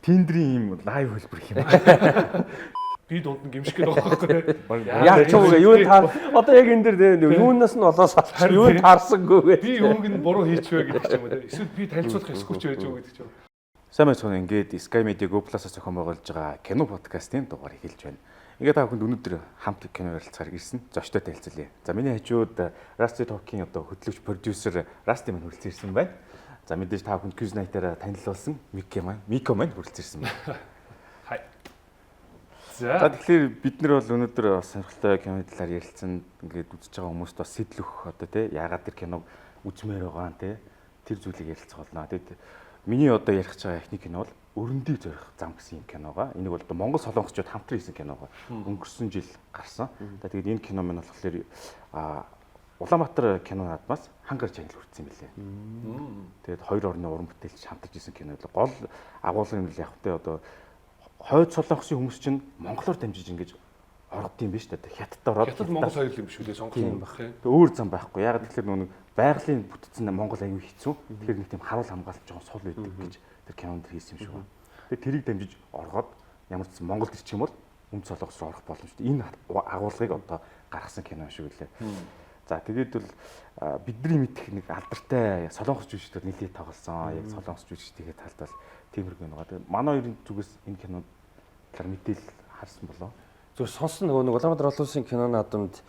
Тиндрийн юм лайв хөлбөр юм байна. Би дунд нь гимших гэдэг байхгүй. Яг ч үгүй юу таар одоо яг энэ дэр юунаас нь олоос авчих юу таарсангүй. Би юуг нь буруу хийчихвэ гэдэг ч юм уу. Эсвэл би танилцуулах эсгүүч байж юу гэдэг ч юм. Сайн байна. Ингээд Sky Media Go Plus-аас зохион байгуулж байгаа кино подкастын дугаар эхэлж байна. Ингээд та бүхэнд өнөөдөр хамт кино ярилцахаар ирсэн. Зочтой танилцуулъя. За миний хажууд Rusty Talk-ийн одоо хөтлөгч продюсер Rusty маань хүрэлцэн ирсэн байна. За мэдээж та бүхэнд Quiz Night-аараа танилцуулсан Мико маань хүрэлцэн ирсэн байна. Хай. За тэгэхээр бид нар бол өнөөдөр бас сонирхолтой киноны талаар ярилцсан. Ингээд үзэж байгаа хүмүүст бас сэтэл өгөх одоо тий яагаад тэр киног үзмээр байгаа нь тий тэр зүйлийг ярилцах болно. Тэгээд миний одоо ярих гэж байгаа эхний кино бол Өрөндийг зорих зам гэсэн юм киногаа. Энийг бол Монгол солонгосчууд хамтран хийсэн киногаа. Өнгөрсөн жил гарсан. Тэгээд энэ кино маань болохоор Улаанбаатар кино наадмаас хангар чанал хүрсэн юм билээ. Тэгээд хоёр орны уран бүтээлч хамтарч хийсэн кино. Гол агуулга нь яг хөтэ одоо хойд солонгосын хүмүүс чинь монголоор дамжиж ингэж ордог юм биш үү? Хятад ороод. Хятад Монгол соёл юм биш үү? Сонгосон юм баг тийм. Өөр зам байхгүй. Яг тэгэхээр нөгөө байгалийн бүтцэн Монгол аюу хэцүү. Тэгэхээр нэг тийм харуул хамгаалалт жоохон сул байдаг гэж тэр кинонд хийсэн юм шиг байна. Тэгээд тэрийг дамжиж ороход ямар ч Монголд ирчих юм бол өмнө солонгос руу орох боломжтой. Энэ агуулгыг одоо гаргасан кино шиг үлээ. За тэгээд бол бидний мэдих нэг алдартай солонгос жүжигчдэр нэлээд тоглосон. Яг солонгос жүжигчдийн талд бол тиймэрхүү юм байгаа. Тэгээд манай хоёрын зүгээс энэ кинод талаар мэдээлэл харсан болоо. Зүгээр сонсон нөгөө Улаанбаатар олон улсын кино наадамд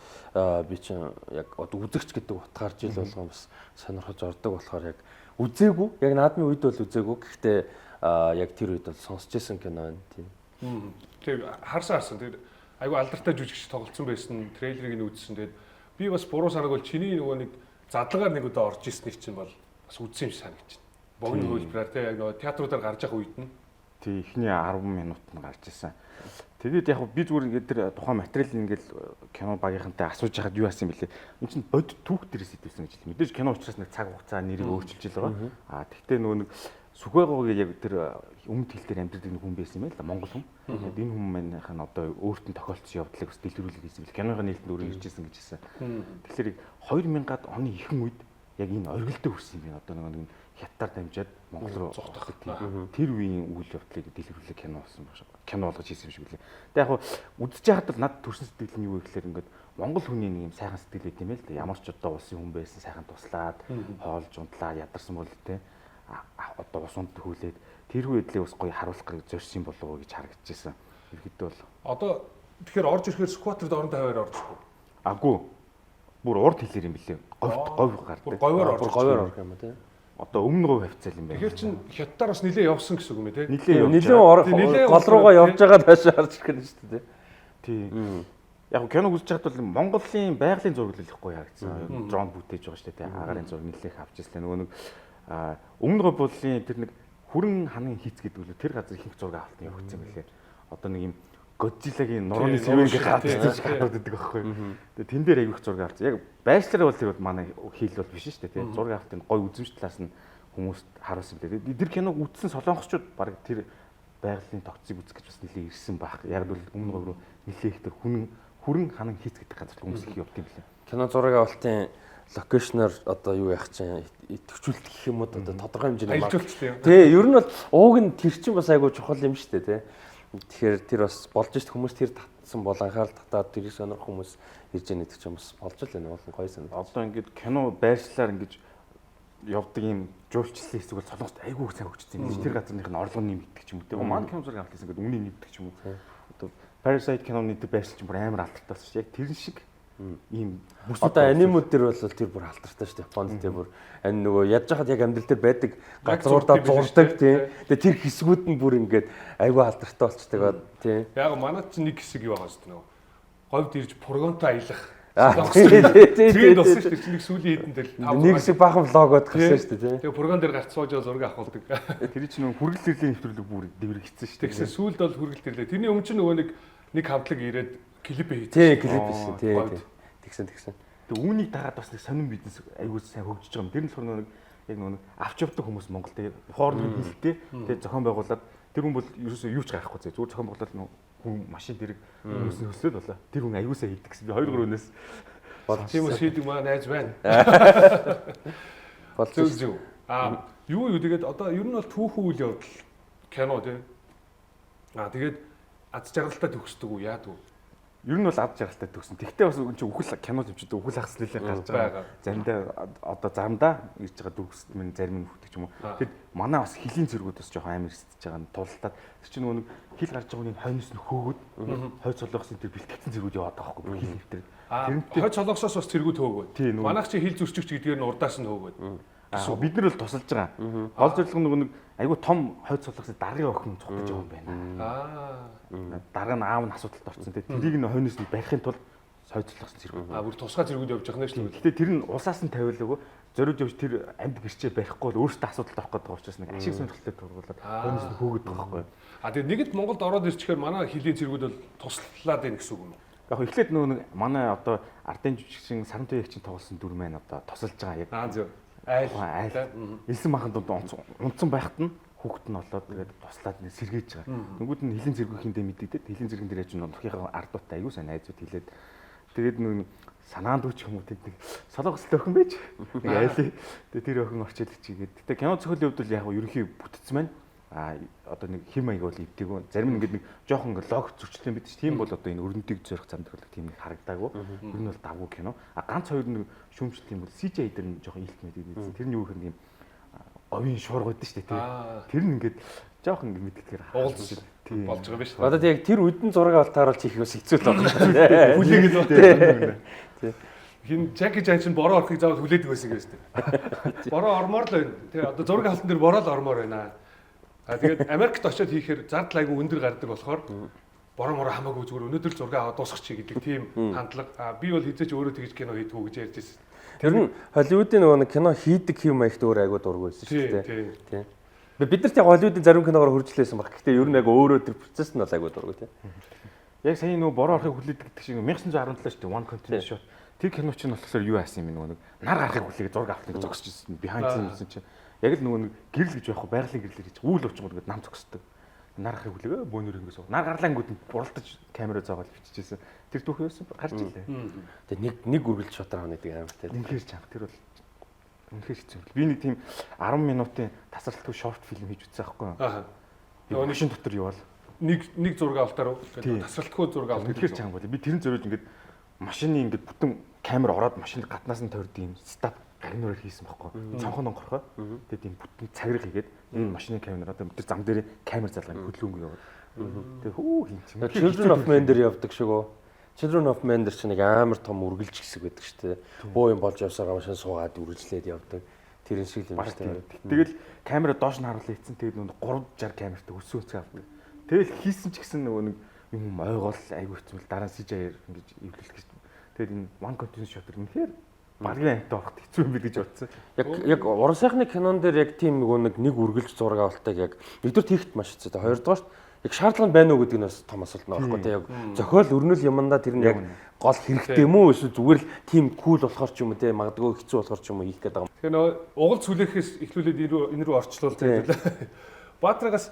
би чинь яг одоо үзэгч гэдэг утгаар жил болгон бас сонирхож ордог болохоор яг үзээгүй. Яг наадмын үед бол үзээгүй. Гэхдээ яг тэр үед бол сонсч байсан кино байна тийм. Тэр харсан. Тэр айгу алдартай жүжигч тоглолцсон байсан. Трейлерыг нь үзсэн. Тэгээд би бас буруу санааг бол чиний нөгөө нэг задлагаар нэг удаа орж ирсний чинь бол бас үзсэн юм шиг санагдаж байна. Богино хөлбраар тийм яг нөгөө театруудаар гарч явах үед нь тий эхний 10 минут нь гарч ирсэн. Тэгээд яг би зүгээр ингээд тэр тухайн материал ингээд кино багийнхантай асууж байхад юу яасан бэлээ. Энд чинь бод түүх дээрээс идэвсэн гэж хэлээ. Мэдээж кино учраас нэг цаг хугацаа нэрийг өөрчилж байгаа. Тэгтээ нөгөө нэг Сүхбайгоогийн яг тэр өмнөд хил дээр амьдардаг нэг хүн байсан юм байна л Монгол хүн. Тэгээд энэ хүн манайх нь одоо өөрт нь тохиолдсон явдлыг бас дэлгэрүүлэх гэсэн бэл. Киноны нээлтэнд өөрөө иржсэн гэж хэлсэн. Тэгэхээр 2000-ад оны ихэнх үед яг энэ оргилдөө хүрсэн юм байна. Одоо нэг хятадаар дамжаад Монгол руу зогтох тэр үеийн үйл явдлыг дэлгэрүүлэх кино болсон баг. Кино болгож хийсэн юм шиг үлээ. Тэгээд яг үзэж байхад л над төрсэн сэтгэл нь юу вэ гэхээр ингээд Монгол хүний нэг юм сайхан сэтгэл байт юм байл та. Ямар ч одоо улсын хүн байсан сайхан туслаад хоолж унтлаад ядарсан бол тэ одоо ус унд хүлээд тэр үедлээ бас гоё харуулах гэж зорьсон болов уу гэж харагдчихсан. Ерхэдөө бол одоо тэгэхээр орж ирэхээр скватерд орон тавиар орж ирэх үү? Аггүй. Бүр урд хэлээр юм билээ. Говь гардаг. Бүр говьор орох юм тий. Одоо өмнө говь хавцал юм байна. Тэгэхээр чин хятадаар бас нилээ явсан гэсэн үг юм тий. Нилээ гол руугаа явж байгаа таашаа харж ирэх нь шүү дээ тий. Яг кино үзэж байхад бол Монголын байгалийн зураг л ихгүй харагдсан. Дрон бүтээж байгаа шүү дээ тий. Агарын зураг нилээх авчихсан. Нөгөө нэг өмнө говь болын тэр нэг хүрэн ханын хийц гэдэг үл тэр газар ихэнх зураг авалт явагдсан байлээ. Одоо нэг юм Годзиллагийн нурууны сэвэнг гадчихсан шиг харагддаг байхгүй. Тэгээ тэн дээр аявих зураг авсан. Яг байшлаар бол тэр бол манай хил бол биш шүү дээ тий. Зураг авалтын гой үзэмж талаас нь хүмүүст харуулсан билээ. Тэр киног үзсэн солонгосчууд баг тэр байгалийн тогтцыг үзэх гэж бас нэлээ ирсэн баг. Яг л өмнө говь руу нэлээ их тэр хүрэн ханан хийц гэдэг газар хүмүүс их явд юм билээ. Кино зураг авалтын локейшнер одоо юу яах чинь төвчүүлэлт гэх юм уу одоо тодорхой хэмжээний ажилтгуулт тий ер нь бол ууг нь тэр чинь бас айгүй чухал юм шүү дээ тий. Тэгэхээр тэр бас болж ш хүмүүс тэр татсан бол анхаарал татаад тэрийг сонирх хүмүүс ирж яах гэдэг чинь бас болж л байна уулын гоё санаа. Одоо ингээд кино байршлаар ингэж явдаг юм жуулчлалын хэсэг бол солонгост айгүй сайн хөгжсөн юм. Тэр газрынх нь орлого нэмэгдэх ч юм уу. Тэгээ маань кино зураг авчихсан гэдэг үнийн нэмэгдэх ч юм уу. Одоо Parasite киноны тэр байршил чинь бүр амар алдартай болсон шүү. Яг тэр шиг ийм одоо анимууд дээр бол тэр бүр алдартай шүү дээ. Японд тэр бүр энэ нөгөө ядж хахад яг амьдрал дээр байдаг газруудаа зурдаг тийм. Тэгээ тэр хэсгүүд нь бүр ингээд айгүй алдартай болчихдаг тийм. Яг манайд ч нэг хэсэг юу байгаа шүү дээ. Говьд ирж фургонтой аялах. Тэгээд болсон шүү дээ. Нэг сүүлийн хэдэнд л нэг хэсэг баахан влогод гарсан шүү дээ тийм. Тэгээ фургон дээр гарч сууж зураг авахулдаг. Тэр чинь нөгөө хүргэл төрлийн нэвтрүүлэг бүр дэвэр гиссэн шүү дээ. Тэгсэн сүүлд бол хүргэл төрлөө. Тэрний өмнө чинь нөгөө нэг хамтлаг ирээд клип хийсэн. Тийм клип хийсэн тийм. Тэгсэн. Тэгээ үүнийг дагаад бас нэг сонин бизнес аягүй сайн хөгжиж байгаа юм. Тэр нь болохоор нэг яг нэг авч явдаг хүмүүс Монголд хоорны хилтэй тэгээ зохион байгуулад тэр хүн бол ерөөсөө юу ч гарахгүй зэ. Зүгээр зохион байгуулалт хүн машин дэрэг хүмүүсийн хөслөд болоо. Тэр хүн аягүй сайн хийдэг гэсэн. Би 2-3 өнөөс тийм үс хийдэг маа найз байна. Болчихсон. Юу тэгээд одоо ер нь бол түүхэн үйл явдал кино тийм Тэгээд аз жаргалтай төгсдөг үү яадаг вэ? Ер нь бол ад жаргалтай төгсөн. Тэгтээ бас үн чи үхэл кино төвчд үхэл хагас нэлээд гарч байгаа. Заримдаа одоо зарамдаа ирж байгаа дүрс минь зарим нь хүрдэг ч юм уу. Тэгэд манай бас хилийн зэргүүд бас жоохон амар ирсэж байгаа нь тултаад тэр чинь нөгөө хил гарч байгаа нь хойноос нь хөөгөөд хойц солонгосын тэр бэлтгэгдсэн зэргүүд яваад байгаа байхгүй хил нэвтрээд. Хойц солонгосоос бас зэргүүд хөөгөөд. Манайх чи хил зөрчигч гэдгээр нь урдаас нь хөөгөөд. Бид нар бол тусалж байгаа. Гол зорилго нөгөө нэг айгүй том хойд солонгосын даргын охин цугтаж байгаа юм байна. Дарга нь аав нь асуудалд орсон. Тэрийг нь хойноос нь барихын тулд хойд солонгосон зэрэг. Бүр тусгай зэргүүд явж байгаа юм шүү дээ. Гэтэ тэр нь усаас нь тавиулаагүй зориуд явж тэр амьд гэрчээ барихгүй бол өөртөө асуудалд орох гэдэг учраас нэг ашиг сонирхолтой тургуулаад хойноос нь хөөгд байгаа байхгүй. Тэгээд нэгд Монголд ороод ирчихээр манай хилийн зэргүүд бол туслаад байна гэсэн үг юм уу? Яг эхлээд нөгөө нэг манай одоо ардын жүжигчин Саран Туягчийн тоглосон дүр маань одоо тусалж байгаа яг. Зөв. Айл. Элсэн махан дунд унтсан байхад нь хүүхэд нь болоод тэгээд туслаад сэргээж байгаа. Нөгөөд нь хилийн зэргүүхэндээ мэддэгдээд хилийн зэргэн дээр яж нөхийнхээ ардуутай аюу сайн найзууд хэлээд тэгээд нэг санаанд үуч юм уу тэд нэг солонгос охин байж нэг айлын тэгээд тэр охин орчиод чигээд. Гэтэ кино зохиолын хувьд л яг ерөнхий бүтцсэн байна. Одоо нэг хим маяг бол ивдэггүй. Зарим нь ингээд нэг жоохон ингээд лог зөрчлөө бид чинь. Тийм бол одоо энэ өрнөдийг зорих замд бол тийм нэг харагдаагүй. Ер нь бол давгүй кино. Ганц хоёр нэг шүүмжлэл юм бол CJ дээр нь жоохон илт мэдээд. Тэр нь юу гэхээр нэг овийн шуургууд шүү дээ. Тэр нь ингээд жоохон ингээд мэдгэхээр уулз болж байгаа биш. Одоо яг тэр үдэн зураг авалт тааруулж хийх бас хэцүү л байна. Хүлээгээд байна. Хин Жаки Чан чинь бороо орохыг заавал хүлээдэг байсан гэж дээ. Бороо ормоор л байна. Тэ одоо зураг авалтан дээр бороо л ормоор байна. Тэгээд Америкт очиод хийхээр зардал айгүй өндөр гардаг болохоор бороо мороо хамаагүй зүгээр өнөөдөр зураг аваад дуусгах чи гэдэг тийм хандлага. Би бол хизээч өөрөө тэгж кино хийдгүү гэж ярьж байсан. Тэр нь Холливуудын нөгөө кино хийдэг хэм маягт өөр айгүй дургүй байсан шүү дээ. Тийм. Бид нарт яг Холливуудын зарим киногоор хөржлээсэн баг. Гэхдээ ер нь яг өөрөө тэр процесс нь бол айгүй дургүй тийм. Яг сая нөгөө бороо орохыг хүлээдэг гэдэг шиг 1917 шүү дээ. One Continuous Shot. Тэр кино чинь болохоор юу яасан юм нөгөө нар гарахыг хүлээгээд зураг авахыг зогсож ирсэн. Behind the scenes чинь яг л нөгөө нэг гэрэл гэж байхгүй байгалийн гэрлэр гэж үйл учмууд гэдэг нам зогсдог. Нар гарахыг хүлээгээ бөөнөр ингэж сууг. Нар гарлаа ангууд буралдаж камераа заагаад бичижсэн. Тэр түүх байсан гарч илээ. Тэгээ нэг үргэлж шотор авна гэдэг амар тийм. Үнэхээр чанга тэр бол үнэхээр хэцүү. Би нэг тийм 10 минутын тасралтгүй шорт фильм хийж үзсэн байхгүй юу? Нөгөө машин дотор яваал. Нэг зураг авалтаар тасралтгүй зураг авалт үнэхээр чанга болоо. Би тэрэн зориулж ингэж машины ингэж бүтэн камер ороод машины гаднаас нь тойрдог юм стап гарнуураар хийсэн байхгүй. Цонхон онгорхоо. Тэгээд тийм бүтэн цаграг хийгээд энэ машины камераа тэр зам дээр камер залгах хөдөлгөөнгөө яваад. Тэгээд хөө хин чим. Children of Men дээр явдаг шиг үү? Children of Men дээр чинь нэг амар том үргэлж хэсэг байдаг шүү дээ. Боо юм болж явсараа машин суугаад үргэлжлээд явдаг. Тэр шиг юм шүү дээ. Тэгэл камера доош нь харуулсан эцэн тэгээд нэг 360 камертай өссөн үсгээ авдаг. Тэгэл хийсэн ч гэсэн нөгөө нэг юм ойгоол айгүй хэцүү дараа нь CJ ингэж эвлүүлэх гэж. Тэгээд энэ One Continuous Shot үнэхээр багийн амт орохт хэцүү юм бил гэж бодсон. Яг уран сайхны кинон дээр яг тийм нэг үргэлж зураг авалтыг яг нэгдүгээр хийхэд маш хэцүү. Хоёрдугаар яг шаардлага байна уу гэдэг нь бас том асуулт нэ байхгүй тийм яг зохиол өрнөл юмдаа тэр нь яг гол хэрэгтэй юм уу эсвэл зүгээр л тийм кул болохоор ч юм уу тийм магадгүй хэцүү болохоор ч юм уу хийх гээд байгаа юм. Тэгэхээр нөгөө угал сүлээхээс эхлүүлээд энэ рүү орчлуул гэдэг. Баатрагаас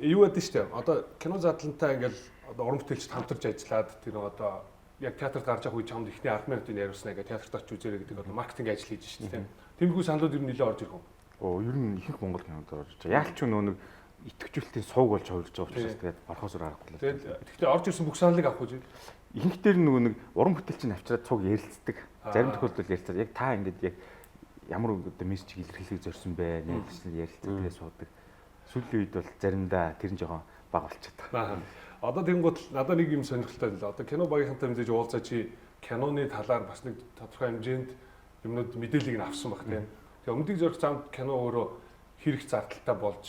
юу яд нь штэ. Одоо кино задлантай ингээл одоо уран бүтээлчд хамтарч ажиллаад тэр одоо яг театрт гарч явах үе чамд ихний 10 минутын яриулснаа гэж театрт очиж үзээрэй гэдэг одоо маркетинг ажил хийж штэ тийм. Тэмхүү саналууд ер нь нэлээд орж ирэх үү? Ер нь ихэнх Монгол кинонд орж байгаа. Яалч нөгөө нэг итгэвчүүлтийн сувг болж хувирж байгаа учраас тэгээд орхосоор аргагүй. Тэгэхдээ орж ирсэн бүх саналыг авах гэж. Ихэнх дээр нөгөө нэг уран бүтээлчийн авчраад цуг ярилцдаг. Зарим тохиолдолд ярилцаад яг та ингээд яг ямар одоо мессеж илэрхийлэх зорьсон бэ? Нэрлэлсэн ярилцдаг тэгээ суудаг. Сүүлийн үед бол заримдаа тэр нь жоохон бага болчиход байгаа. Одоо тэнгуут надад нэг юм сонирхолтой л. Одоо кино багийнхантай мэдээж уулзаа чи киноны талаар бас нэг тодорхой хэмжээнд юмнууд мэдээллийг нь авсан баг тийм. Тэгээ өмнөдийг зорих замд кино өөрөө хэрэг зардалтай болж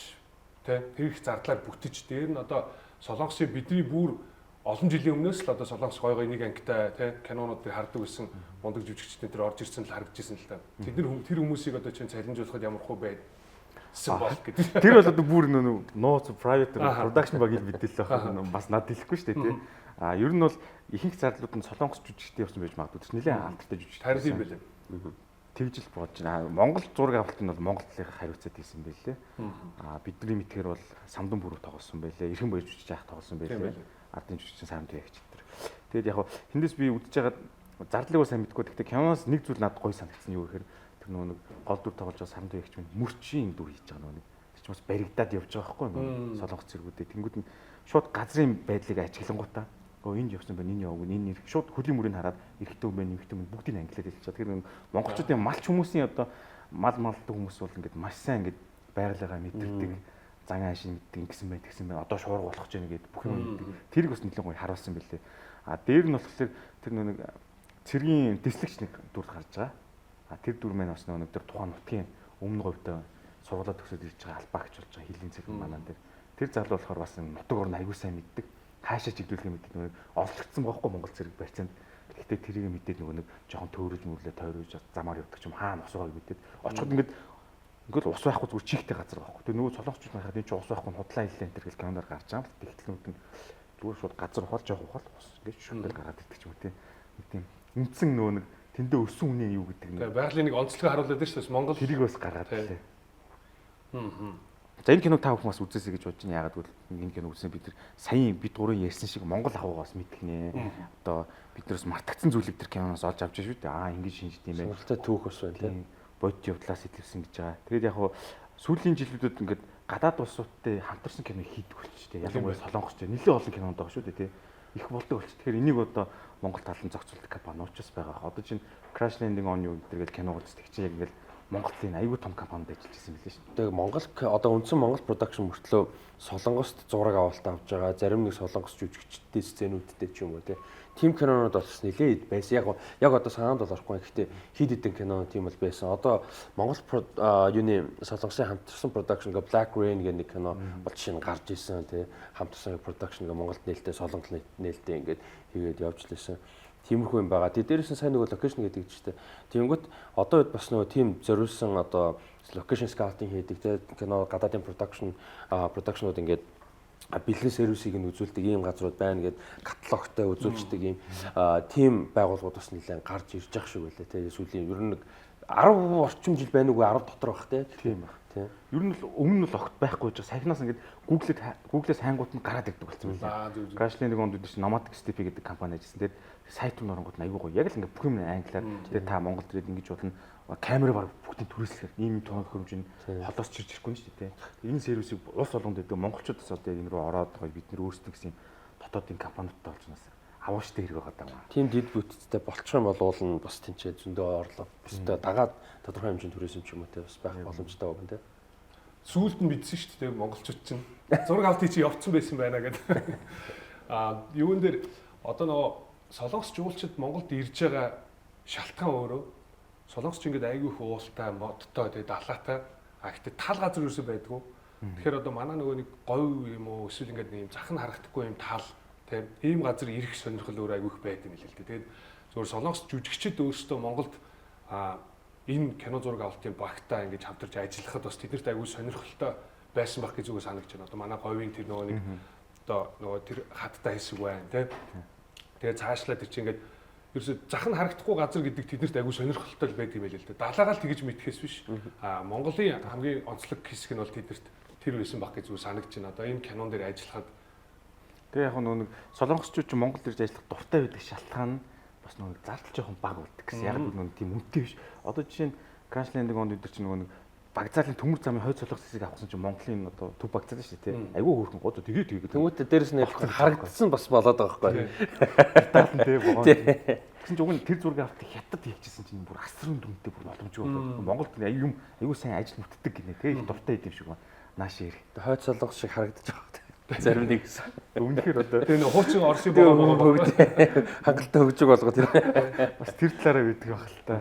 тийм хэрэг зардлаар бүтэж дээр нь одоо Солонгосын бидний бүр олон жилийн өмнөөс л одоо Солонгос гой гой нэг ангитай тийм кинонууд дээр хардаг байсан мундаг жүжигчдийн тэр орж ирсэн л харагдажсэн л та. Тэд нар тэр хүмүүсийг одоо чинь цалинжуулахад ямар хөө байд бол гэдэг. Тэр бол одоо бүр нууц private production баг ил мэдээлэл байх бас над хэлэхгүй шүү дээ тий. Ер нь бол ихэнх зардлууд нь Солонгос жүжигчтэй явсан байж магадгүй. Тэр нэлээд алдартай жүжигчтэй. Харин тийм байлээ. Тэгж л бодож байна. Монгол зураг авалт нь бол Монгол талынхаа хариуцаад хийсэн байлээ. Бидний мэдхээр бол Самдан бүрүү тоглосон байлээ. Эрхэн баяр жүжигч яах тоглосон байлээ. Ардын жүжигчин Саран Туягч тэр. Тэгэд яг тэндээс би үдчихэж байгаа зардлыг сайн мэдгүй. Гэхдээ киноноос нэг зүйл надад гоё санагдсан юу гэхээр тэр нөгөө нэг гол дүр тоглож байгаа Саран Туягч минь мөрчийн дүр хийж байгаа нөгөө нэг. ч бас баригдаад явж байгаа байхгүй юу? Солонгос зэргүүдээ тэнгууд нь шууд газрын байдлыг ажиглангуудаа энд явсан байна, энэ яваг, энэ нэр шууд хөлийн мөрийг хараад эрэгтэй хүн байна, эмэгтэй хүн бүгдийг англиад хэлчихэж. Тэгэхээр монголчуудын малч хүмүүсийн одоо малдаг хүмүүс бол ингээд маш сайн ингээд байгалигаа мэдэрдэг, заган ашиг мэддэг ингэсэн байна. Одоо шуурга болох гэж байна гэдэг бүх юм мэддэг. Тэрийг бас нэлээд гоё харуулсан байлээ. Дээр нь болохоор тэр нэг цэргийн дэслэгч нэг дүр гарч байгаа. Тэр дүр маань бас нэг тэр тухайн нутгийн өмнө говьтой сургуулаа төгсөөд ирж байгаа албаа гэж болж байгаа хилийн цэрэг манаа дээр. Тэр залуу болохоор бас нутаг орн аягүй сайн мэддэг. Хаашаа чиглүүлэх мэддэг нэг олдогдсон байхгүй Монгол цэрэг барьцаанд. Гэхдээ тэрийг мэдээд нэг жоохон төөрөж мөрлөө тойрож замаар явдаг ч юм хаана ус байгааг мэдээд очиход ингээд ус байхгүй зүгээр чихтэй газар байхгүй. Тэр нөгөө солонгочууд байхад энэ ч ус байхгүй худлаа хэллээ энэ гэл киноноор гарч байгаа юм. Тэгтлнүүд нь зүгээр шууд газар ухаал жоох ухаал ус ингээд шүмбэл гараад ирдэг ч юм уу тийм үндсэн нөгөө нэг тэндээ өссөн үнийн юу гэдэг нэг байгалийн нэг онцлогоо харуулдаг шүү дээ Монгол тэрийг бас гаргаад ирлээ. За энэ киног та бүхэн бас үзээсэй гэж бодож байна. Яагаад гэвэл энэ киног үзсэн бид нар саяын бид гурван ярьсан шиг Монгол ахуйгаас мэдэх нэ. Одоо бид нараас мартагдсан зүйлийг тэр киноноос олж авч шүү дээ. Ингэж шинжт юм байна. Сонирхолтой түүх бас байна тийм. Бодит явдлаас илэрсэн гэж байгаа. Тэгээд яг хуу сүүлийн жилүүдэд ингээд гадаад улсуудтай хамтарсан кино хийдэг болчихжээ. Ялангуяа солонгосч нэлээд олон кинонд байгаа шүү дээ тий. Их болдог болчих. Тэгэхээр энийг одоо Монгол талын зохицуулдаг компани уучаас байгаа. Одоо чинь Crash Landing on You гэдэг кино үздэг чинь яг ингээд Монголын аюул том компанид ажиллаж байсан билээ шүү дээ. Тэгээ Монгол одоо үндсэн Монгол production мөртлөө Солонгост зураг авалт авч байгаа. Зарим нэг солонгос жүжигчдтэй сценүүдтэй ч юм уу тийм кинонууд бас нэлээд байсан. Яг одоо санаанд бол орохгүй. Гэхдээ хид хідэн кино тийм бол байсан. Одоо Монгол юуны солонгосын хамтарсан production гэ Black Rain гэх нэг кино бол жишээ нь гарч ирсэн тий. Хамтарсан production гэ Монголд нээлттэй солонгос нээлттэй ингээд хийгээд явж лээсэн. Тиймэрхүү юм байгаа. Дээрээс нь сайн нөгөө локейшн гэдэг чинь тэгэнгүүт одоо үед бас нөгөө тийм зориулсан одоо локейшн скаутинг хийдэг те кино гадаадын продакшнууд ингээд бэлэн сервисийг нь үзүүлдэг ийм газрууд байна гэд каталогтой үзүүлждэг ийм тийм байгууллагууд бас нэлээд гарч ирж байгаа шиг байлаа те сүүлийн ер нь 10 орчим жил байна уу 10 дотор байх те тийм баг. Ер нь л өмнө нь л огт байхгүй гэж сахинаас ингээд Google-ээс хайнгууд нь гараад ирдэг болсон байна. Crash-ийн нэг онд үүдээс Nomadic Steppe гэдэг компани ажилласан. Тэгээд сайт руу оронгууд аягүй гоё. Яг л ингээд бүх юм англиар. Тэгээд та Монгол ирээд ингэж болно. Камера баг бүгдийг түрээслэхээр ийм тоног хөрөмж нь холоос чирж ирэхгүй нь шүү дээ. Энэ сервисийг улс болгонд өгдөг монголчуудаас одоо энэ рүү ороод байгаа бид нэр өөрсдөө гэсэн дотоодын компаниудтай болж байна. Авууштай хэрэг байгаа даа. Тийм дид бүтцтэй болчих юм бол уул нь бас тэнцээ зөндөө орлого. Бусдаа дагаад тодорхой хэмжээнд түрээсэн ч юм уу те бас байх боломжтой байна те. Сүүлд нь мэдсэн шүү дээ монголчууд чинь зураг авалтыг чи явцсан байсан байна гэдэг. Юун дээр одоо нөгөө солонгос жуулчид Монголд ирж байгаа шалтгаан өөрөө солонгосч ингээд айгүй их уултай, модтой, тэгээ далаатай. Гэхдээ тал газар юусэн байдгүй. Тэгэхээр одоо манай нөгөө нэг говь юм уу эсвэл ингээд нэг юм зах нь харагдахгүй юм тал тийм ийм газар ирэх сонирхол өөр айгүй их байдаг юм л л дээ. Тэгээд зөвхөн солонгос жүжигчид өөрсдөө Монголд энэ кино зураг авалтын багтаа ингэж хамтарч ажиллахад бас тэднэрт аягүй сонирхолтой байсан байх гэж зүгээр санагдаж байна. Одоо манай говийн тэр нөгөө нэг одоо нөгөө тэр хаттай хэсэг байна тийм. Тэгээ цаашлаад тэр чинь ингэж ерөөсө зах нь харагдахгүй газар гэдэг тэднэрт аягүй сонирхолтой байдаг юм байл л дээ. Далаагаал тэгэж мэдхээс биш. Монголын хамгийн онцлог хэсэг нь бол тэднэрт тэр байсан байх гэж зүгээр санагдаж байна. Одоо энэ кинон дээр ажиллахад тэгээ яг нэг солонгосчууд ч Монгол ирж ажиллах дуртай байдаг шалтгаан нь бас нэг зардал жоохон бага болдог гэсэн. Яг нэг тийм үнэтэй биш. Одоо жишээ нь Crash Landing on You чинь нэг багцаалын төмөр замын хойд солонгос хэсгийг авсан чинь Монголын одоо төв багцаал шүү дээ тий. Айгүй хөөрхөн гоо тэгээд тэмүүлтэ дээрс нь харагдсан бас болоод байгаа байхгүй. Таалан тий богоо. Тэгсэн чинь уг нь тэр зургийг авах хятад хийчихсэн чинь бүр асрын дүнтэй бүр боломжгүй болоод Монголд айгүй сайн ажил нүтдэг гинэ тий. Дуртай идэв шиг байна. Нааш ир. Хойд солонгос шиг харагдаж байгаа. Зарим нэг өмнөхөр одоо тэр нэг хуучин Оросын богоо хангалттай хөгжиг болгоо тэр бас тэр талаараа байдаг байх л та.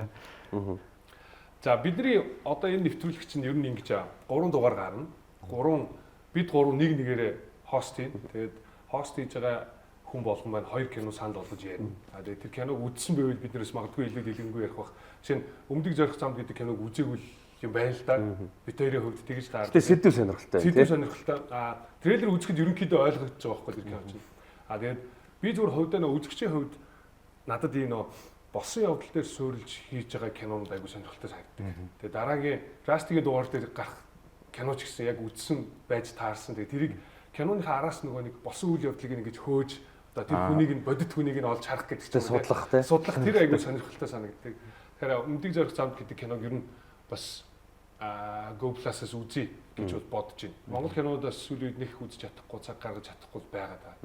За бидний одоо энэ нэвтрүүлэгч нь ер нь ингэж 3 дугаар гарна. Бид 3 нэг нэгээрээ хост хийн. Тэгээд хост хийж байгаа хүн болгон маань 2 кино санд болгож ярина. Тэгээд тэр киног үзсэн байвал биднээс магадгүй илүү дэлгэнгүй ярих бах. Жишээ нь Өмдөг зорих замд гэдэг киног үзээгүй юм байна л да. Бид хоёрын хувьд тэгж таар. Гэтэ сэдв сонирхолтой. Сэдв сонирхолтой. Трейлер үзэхэд ерөнхийдөө ойлгогдож байгаа байхгүй тэр кино чинь. Тэгээд би зүгээр хувьдаа нөө үзэгчийн хувьд надад энэ болсон явдал дээр суурилж хийж байгаа кинонууд айгу сонирхолтой санагддаг. Тэгээ дараагийн Rust-ийн дугаар дээр гарах кино ч гэсэн яг үзсэн байж таарсан. Тэгээ тэрийг киноныхаа араас нөгөө нэг болсон үйл явдлыг ингэж хөөж одоо тэр хүнийг нь бодит хүнийг нь олж харах гэдэг чинь судлах тий. Судлах тэр айгу сонирхолтой санагддаг. Тэгэхээр Өмдөг зорих замд гэдэг киног ер нь бас Go Plus-аас үзье гэж бодож байна. Монгол кинодоос сүүлийн үед нэг үзэж чадахгүй, цаг гаргаж чадахгүй байгаа даа.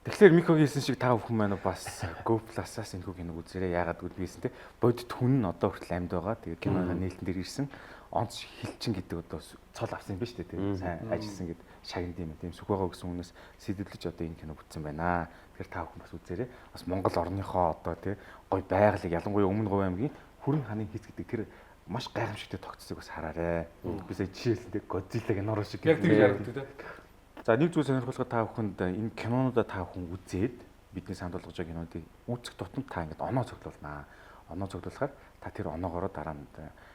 Тэгэхээр Мико хэлсэн шиг та бүхэн маань бас Go Plus-аас энэ киног үзээрэй. Яагаад гэвэл бисэн те бодит хүн нь одоо хүртэл амьд байгаа. Тэгээ киноны нээлтэн дээр ирсэн. Онц хилчин гэдэг одоо цол авсан юм ба шүү дээ. Тэгээ сайн ажилласан гэд шагнад юм. Тийм сүх байгаа гэсэн хүнээс сэдвлэж одоо энэ киног үзсэн байна. Тэгэхээр та бүхэн бас үзээрэй. Бас Монгол орныхоо одоо те гоё байгалыг ялангуяа Өмнө Говь аймгийн Хүрэн хааны хийц гэдэг тэр маш гайхамшигтай тогтцыг бас хараарай. Би сая жишээлбэл те Godzilla кино шиг яг тийм яригддаг те. За нэг зүйл сонирхолтой та бүхэнд энэ кинонуудаа та бүхэн үзээд бидний санд болгож байгаа кинодыг үзэх тутамд та ингэж оноо цогцолнаа. Оноо цогцолохоор та тэр оноогоороо дараа нь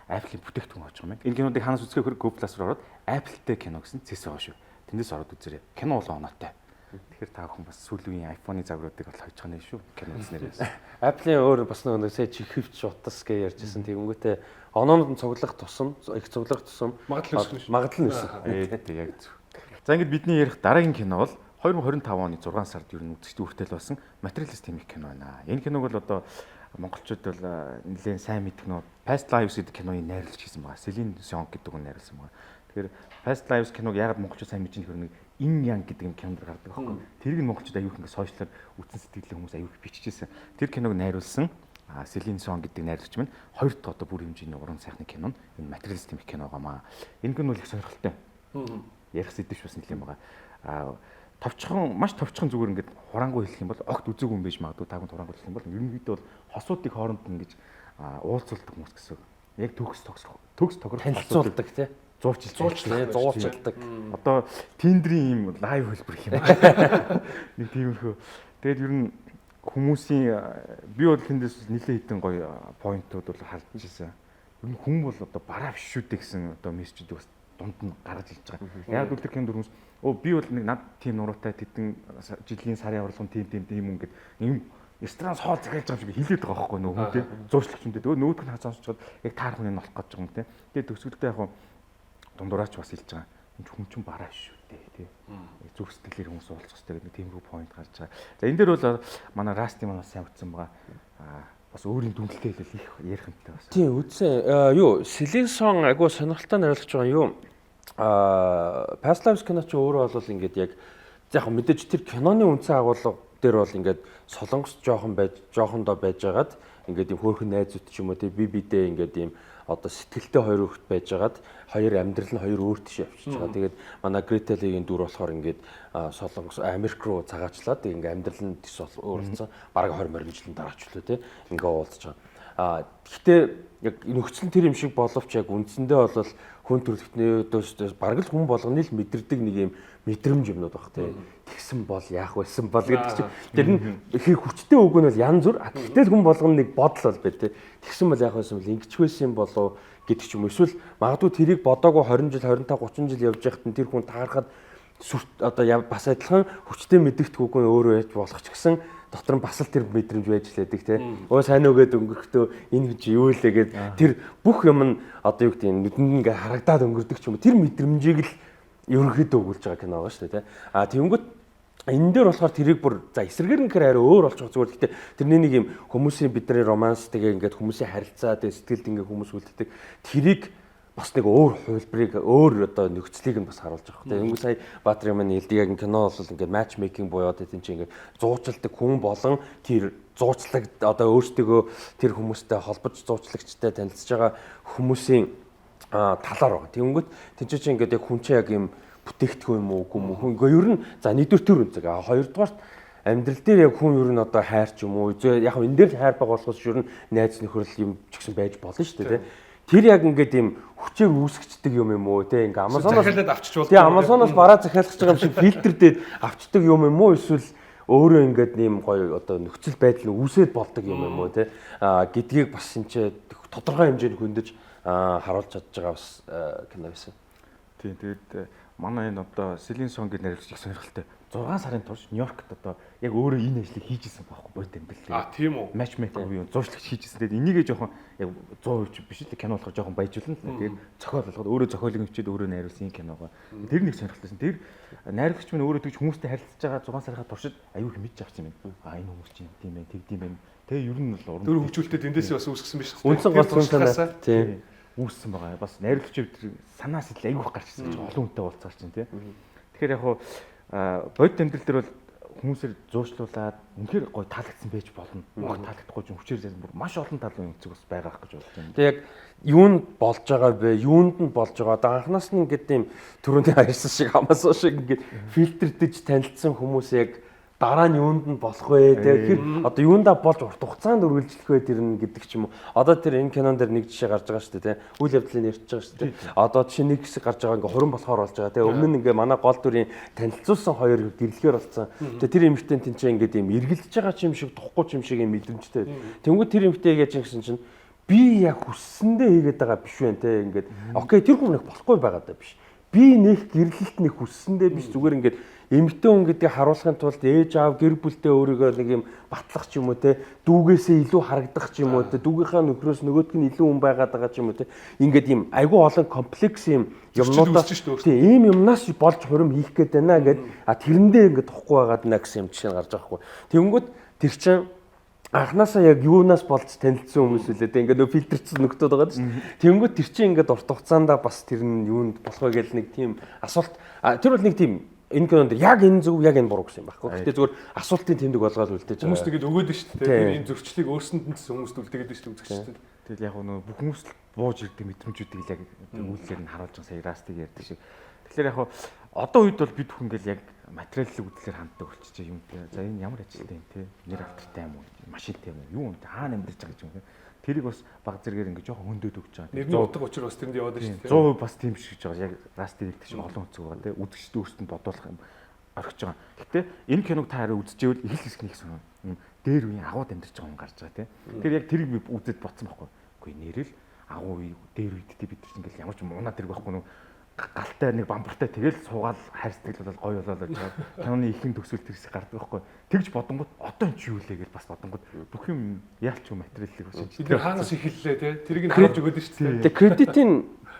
Apple-ийн бүтээгдэхүүн очих юм байна. Энэ кинодыг ханаас үзэхээр Go Plus руу ороод Apple-тэй кино гэсэн цэс байгаа шүү. Тэндээс ороод үзээрэй. Кино бол оноотой. Тэгэхээр та бүхэн бас сүүлийн iPhone-ы загваруудыг бол хойж байгаа нэ шүү. Кино үзнээрээс. Apple-ийн өөр бас нэг сая чихвч утас гэж ярьжсэн. Тэгэнгүүтээ оноонод нь цуглах тусам, их цуглах тусам магадлал нэсэн. Яг зөв. За ингэж бидний ярих дараагийн кино бол 2025 оны 6 сард ер нь үзэгчдийн хүртэл болсон Materialist хэмээх кино байна. Энэ киног бол одоо монголчууд бол нэлээд сайн мэдэх нөө Past Lives гэдэг киноны найруулагч хийсэн байгаа. Celine Song гэдэг хүн найруулсан байгаа. Тэгэхээр Past Lives киног яагаад монголчууд сайн мэдэж нөхөр нэг Yin Yang гэдэг кинонд гардаг байхгүй. Тэрийг нь монголчууд аюух ингэ сошиалаар үтэн сэтгэлийн хүмүүс аюух биччихсэн. Тэр киног найруулсан Celine Song гэдэг найруулагч маань хоёр дахь одоо бүр хэмжээний уран сайхны кино нь энэ Materialist хэмээх кино гамаа. Энэ кино бол их сонирхолтой. Ярих сэдвч бас нэг юм байгаа. Товчхон маш товчхон зүгээр ингээд хураангуй хэлэх юм бол огт үзээгүй юм байж магадгүй та бүхэн хураангуй хэлэх юм бол ерөнхийдөө бол хосуудыг хооронд ингэж уулзуулдаг хүмүүс гэсэн. Яг төгс тохирох танилцуулдаг тий. Зуурчилдаг. Одоо тендрийн юм лайв хөлбөр юм байна. Нэг тиймэрхүү. Тэгээд ер нь хүмүүсийн би бол тэндээс нэлээд хитэн гоё поинтууд бол харж ирсэн. Ер нь хүн бол одоо бараа биш шүү дээ гэсэн одоо мессежүүд бас дунд нь гаргаж ирж байгаа. Яг үл тэр кино дөрмөс би бол нэг над тийм нуруутай тэдэн жилийн сарын урлагын тийм ингээд юм эстранс хоол захиалж байгаа юм шиг хэлээд байгаа байхгүй нөгөө тийм зуршлагч юм дээ. Нөгөөдг нь хацаансчод яг таар хүний нолох гэж байгаа юм тийм. Тэгээд төгсгөлдөө яг дундураач бас хэлж байгаа. Энд хүн чинь бараа шүү дээ тийм. Зүг сэтгэлээр хүмүүс уулзах хэрэгтэй гэдэг тиймэрхүү поинт гарч байгаа. За энэ дээр бол манай Расти маань бас сайн утсан байгаа. Бас өөрийн дүнэлтээ хэлэл их ярих юмтай бас. Тийм үдсэн. Юу Celine Song агуу сонирхолтой найруулагч байгаа юу? Past Lives кино ч өөрөө бол ингээд яг яг мэдээж тэр киноны үндсэн агуулга дээр бол ингээд солонгос жоохондоо байжгаад ингээд юм хөөрхөн найзууд ч юм уу тий бидээ ингээд юм одоо сэтгэлтэй хоёр хүүхэд байжгаад хоёр амьдрал нь хоёр өөр тийш явчихж байгаа. Тэгээд манай Гретелигийн дүр болохоор ингээд солонгос Америк руу цагаачлаад ингээд амьдрал нь тийш өөрлөсөн бараг 20 жилийн дараач лөө тий ингээд уулзж байгаа. Гэхдээ яг нөхцөл тэр юм шиг боловч яг үндсэндээ бол хүн төрөлхтнөөс бараг л хүн болгоны л мэдэрдэг нэг юм мэдрэмж юмнууд баг тий. Тэгсэн бол яах байсан бол гэдэг чинь тэр нь их хүчтэй үг нь бол янз бүр. Тэгтэл хүн болгоно нэг бодол бол бай тий. Тэгсэн бол яах байсан бол ингэч байсан болов гэдэг ч юм. Эсвэл магадгүй тэрийг бодоогүй 20 жил 25 30 жил явж байхад тэр хүн таарахад одоо бас адилхан хүчтэй мэддэгт үгүй өөрөө яж болох ч гэсэн дотор нь бас л тэр мэдрэмж байж лээдэг тий. Өө сайн үгээд өнгөрөхдөө энэ гэж юу илээ гэд тэр бүх юм нь одоо юу гэдэг нь нүдэнд ингээ харагдаад өнгөрдөг ч юм уу. Тэр мэдрэмжийг л ерөнхийдөө өгүүлж байгаа кино байгаа шүү дээ тий. Тэгэнгүүт энэ дээр болохоор тэрийг бүр за эсрэгээр нь арай өөр болчих зүгээр. Гэхдээ тэрний нэг юм хүмүүсийн бидний романс тэгээ ингээд хүмүүсийн харилцаа тэгээ сэтгэлд ингээ хүмүүс үлддэг. Тэрийг бас нэг өөр хувилбарыг өөр одоо нөхцөлийг нь бас харуулж байгаа хэрэг. Тэнгүү сая Баатар маань хэлдэг яг кино бол ингээд матч мейкинг буюу одоо тийм чинь ингээд зуучладаг хүн болон тэр зуучлаг одоо өөртөө тэр хүмүүстэй холбож зуучлагчтай танилцж байгаа хүмүүсийн талаар байгаа. Тэнгүүт тэр чинь ингээд яг хүн чинь яг юм бүтээгдэхүүн юм уу үгүй юм уу. Ингээ ер нь за нэгдүгээр төр үнцэг. Хоёрдугаарт амьдрал дээр яг хүн ер нь одоо хайр ч юм уу. Яг энэ дээр хайр байгаа болохоос ер нь найз нөхөрл юм ч гэсэн байж болно шүү дээ. Тэр яг ингээд юм хүчээр үүсгэждэг юм уу те ингээ Амазоноос захиалаад авчиж болдог. Тэгээ Амазоноос бараа захиалгаж байгаа юм шиг фильтр дээр авчдаг юм уу эсвэл өөрөө ингээд нэм гоё одоо нөхцөл байдал нь үүсээд болдог юм уу те гэдгийг бас энэ ч тодорхой хэмжээнд хөндөж харуулж чадж байгаа бас кино байсан. Тийм тэгээд манай энэ одоо Celine Song гэдэг найруулагч их сонирхолтой. 6 сарын турш Нью-Йоркт одоо яг өөрөө энэ ажлыг хийжсэн байхгүй бод амьдрал. Тийм үү. Match maker буюу зуршлагч хийжсэн. Тэгээд энийгээ жоохон яг 100% биш л кино болохоор жоохон баяжуулна л. Тэгээд зохиол болгоод өөрөө зохиолыг хичээд өөрөө найруулсан киногоо. Тэр нэг сонирхолтойсэн. Тэр найруулагч минь өөрөө тэгж хүмүүстэй харилцаж байгаа 6 сарын туршид аюу их мэдж авч юм байна. Энэ хүмүүс чинь тийм байх юм. Тэгээ ер нь бол уран төр хөгжүүлэлтэд эндээсээ бас үүсгэсэн биш үү? Үндсэн гол санаа. Тийм. үүссэн байгаа. Бас найруулагч тэр санаас ил айгүйх гарч ирсэн гэж олон хүнтэй уулзгаар чинь тий. Тэгэхээр яг хуу бодит амьдрал дээр бол хүмүүсээр зуушлуулад үнэхээр гоё таалагдсан байж болно. Мог таалагдахгүй ч хүчээр зарим бүр маш олон талын үнцэг бас байгаа гэж бодож байна. Тэгээ яг юунд болж байгаа бэ? Юунд нь болж байгаа? Одоо анхнаас нь ингээд тийм түрүүний хайрсан шиг хамаасаа шиг ингээд фильтрдэж танилцсан хүмүүс яг дараа нь юунд нь болох вэ? Тэгэхээр одоо юундаа болж урт хугацаанд үргэлжлэх вэ тэр нь гэдэг ч юм уу. Одоо тэр энэ кинон дээр нэг жишээ гарч байгаа шүү дээ, тийм. Үйл явдлыг ярьж байгаа шүү дээ. Одоо жишээ нэг хэсэг гарч байгаа ингээ хуран болохоор болж байгаа, тийм. Өмнө нь ингээ манай гол дүрийн танилцуулсан хоёр гэрлэхээр болсон. Тэгээ тэр эмэгтэй тэнцээ ингээ юм эргэлдэж байгаа ч юм шиг, тухгүй ч юм шиг юм мэдрэмжтэй. Тэнгүүд тэр эмэгтэй яаж юм гэсэн чинь би яг хүссэндээ хийгээд байгаа биш вэ, тийм. Ингээд окей тэр хүн нэг болохгүй байгаа даа биш. Би нэг гэрлэлт нэг хүссэндээ биш зүгээр ингээд эмэгтэй хүн гэдгийг харуулахын тулд ээж аав гэр бүлтэй өөрийгөө нэг юм батлах ч юм уу те дүүгээсээ илүү харагдах ч юм уу те дүүгийнхаа нөхрөөс нөгөөдг нь илүү хүн байгаад байгаа ч юм уу те ингээд юм айгүй олон комплекс юм юмнуудаас тийм ийм юмнаас болж хурим хийх гээд байна гэд тэрэндээ ингээд тохгүй байгаад байна гэсэн юм жишээ гарч байгаа хгүй. Тэнгүүд тэр чинь анханасаа яг юунаас болж танилцсан хүмүүс үлээ те ингээд нөө фильтрчсэн нөхдөөд байгаа шүү. Тэнгүүд тэр чинь ингээд урт хугацаанд бас тэр нь юунд болох вэ гэл нэг тийм асуулт тэр бол нэг тийм энэ кинонд яг энэ зөв яг энэ буруу гэсэн юм байхгүй. Гэтэ зүгээр асуултын тэмдэг болгоод үлдээж байгаа. Хүмүүс тэгээд өгөөд нь шүү дээ. Энэ зөрчлийг өөрсөнд нь хүмүүст үлдээгээд шүү дээ үзэгчтэй. Тэгэл яг нөгөө бүх хүмүүс бууж ирдэг мэдрэмжүүдийг яг үйлдэлээр нь харуулж байгаа сая растыг ярьдаг шиг. Тэгэхээр яг одоо үед бол бид хүн ингээл яг материалын үдлээр ханддаг болчихж юм те. За энэ ямар ажилтай юм те. Нэр автортай юм уу? Машинтай юм уу? Юу юм те? Хаана амьдарч байгаа юм те. Тэрийг бас баг зэрэгээр ингээд жоохон хөндөд өгч байгаа. Нэрний утга учир бас тэнд яваад шүү дээ. 100% бас тийм шиг гэж байгаа. Яг растыг хэлдэг шиг олон хүнцэг байгаа те. Үзэгчдээ өөрсдөнд бодуулах юм орхиж байгаа. Гэтэ энэ киног та хараа үзчихвэл их хэсэг нэг сонь дээр үеийн агууд амьдарч байгаа хүн гарч байгаа те. Тэгэхээр яг тэрийг би үзэж бодсон байхгүй. Үгүй нэрэл агуу дээр үед те бид чинь ингээл ямар ч унаа тэрэг байхгүй нөө галтай нэг бамбартай тэгэл суугаад хайрцаг бол гоё болоо гэж байгаа. Киноны ихэнх төсөөл тэрсээ гардаг байхгүй. Тэгж бодонгууд одоо энэ ч юу лээ гэж бас бодонгууд бүх юм яалч юм материалыг бас бид хаанаас эхэллээ те. Тэрийг нь харуулж өгöd шүү дээ. Тэгээ кредитийн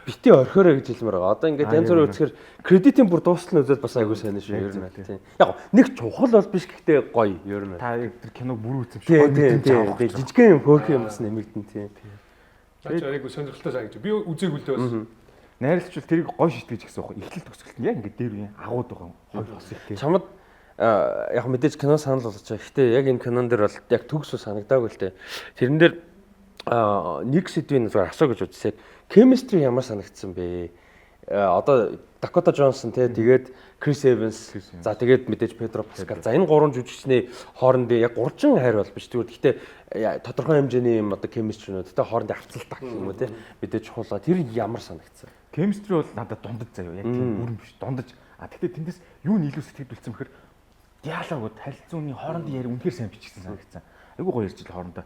бити орхиорой гэж хэлмээр байгаа. Одоо ингээд янз бүрийн үзэхээр кредитийн бүр дуустал үзээд бас айгүй сайн шүү ер нь тийм. Яг нэг чухал бол биш гэхдээ гоё ер нь. Та тэр киног бүр үзсэн шүү. Тийм. Жижигхэн юм хөөх юм бас нэмэгдэн тийм. Наач айгүй сонирхолтой санагдаж. Би үзээгүй л дээ бас. Найруулагч тэрийг гоё шийтгэж гэсэн үг. Эхлэл төгсгөлт нь яг ингээд дээр үеийн агууд байгаа хоёр хос их тийм. Чамд яг мэдээж кино санал болгож байгаа. Гэхдээ яг энэ кинон дээр бол яг төгс санагдаагүй л дээ. Тэрэн дээр нэг сэдвийн зүгээр асуу гэж үзсээ. Chemistry ямар санагдсан бэ? Одоо Dakota Johnson тэгээд Chris Evans за тэгээд мэдээж Pedro Pascal. За энэ гурван жүжигчний хоорондын яг уржин хайр бол биш. Гэхдээ тодорхой хэмжээний юм одоо chemistry-нууд тэ хоорондын авцалтай гэх юм уу те мэдээж чухал. Тэр ямар санагдсан? Chemistry бол надад дундаж заяа яг тийм бүрэн биш. Дундаж. Гэхдээ тэндээс юу нь илүү сэтгэлдүүлсэн бэхээр диалогууд харилцааны хоорондын яри үнэхээр сайн бичсэн санагдсан. Айгуу гоё ярьж ил хоорондоо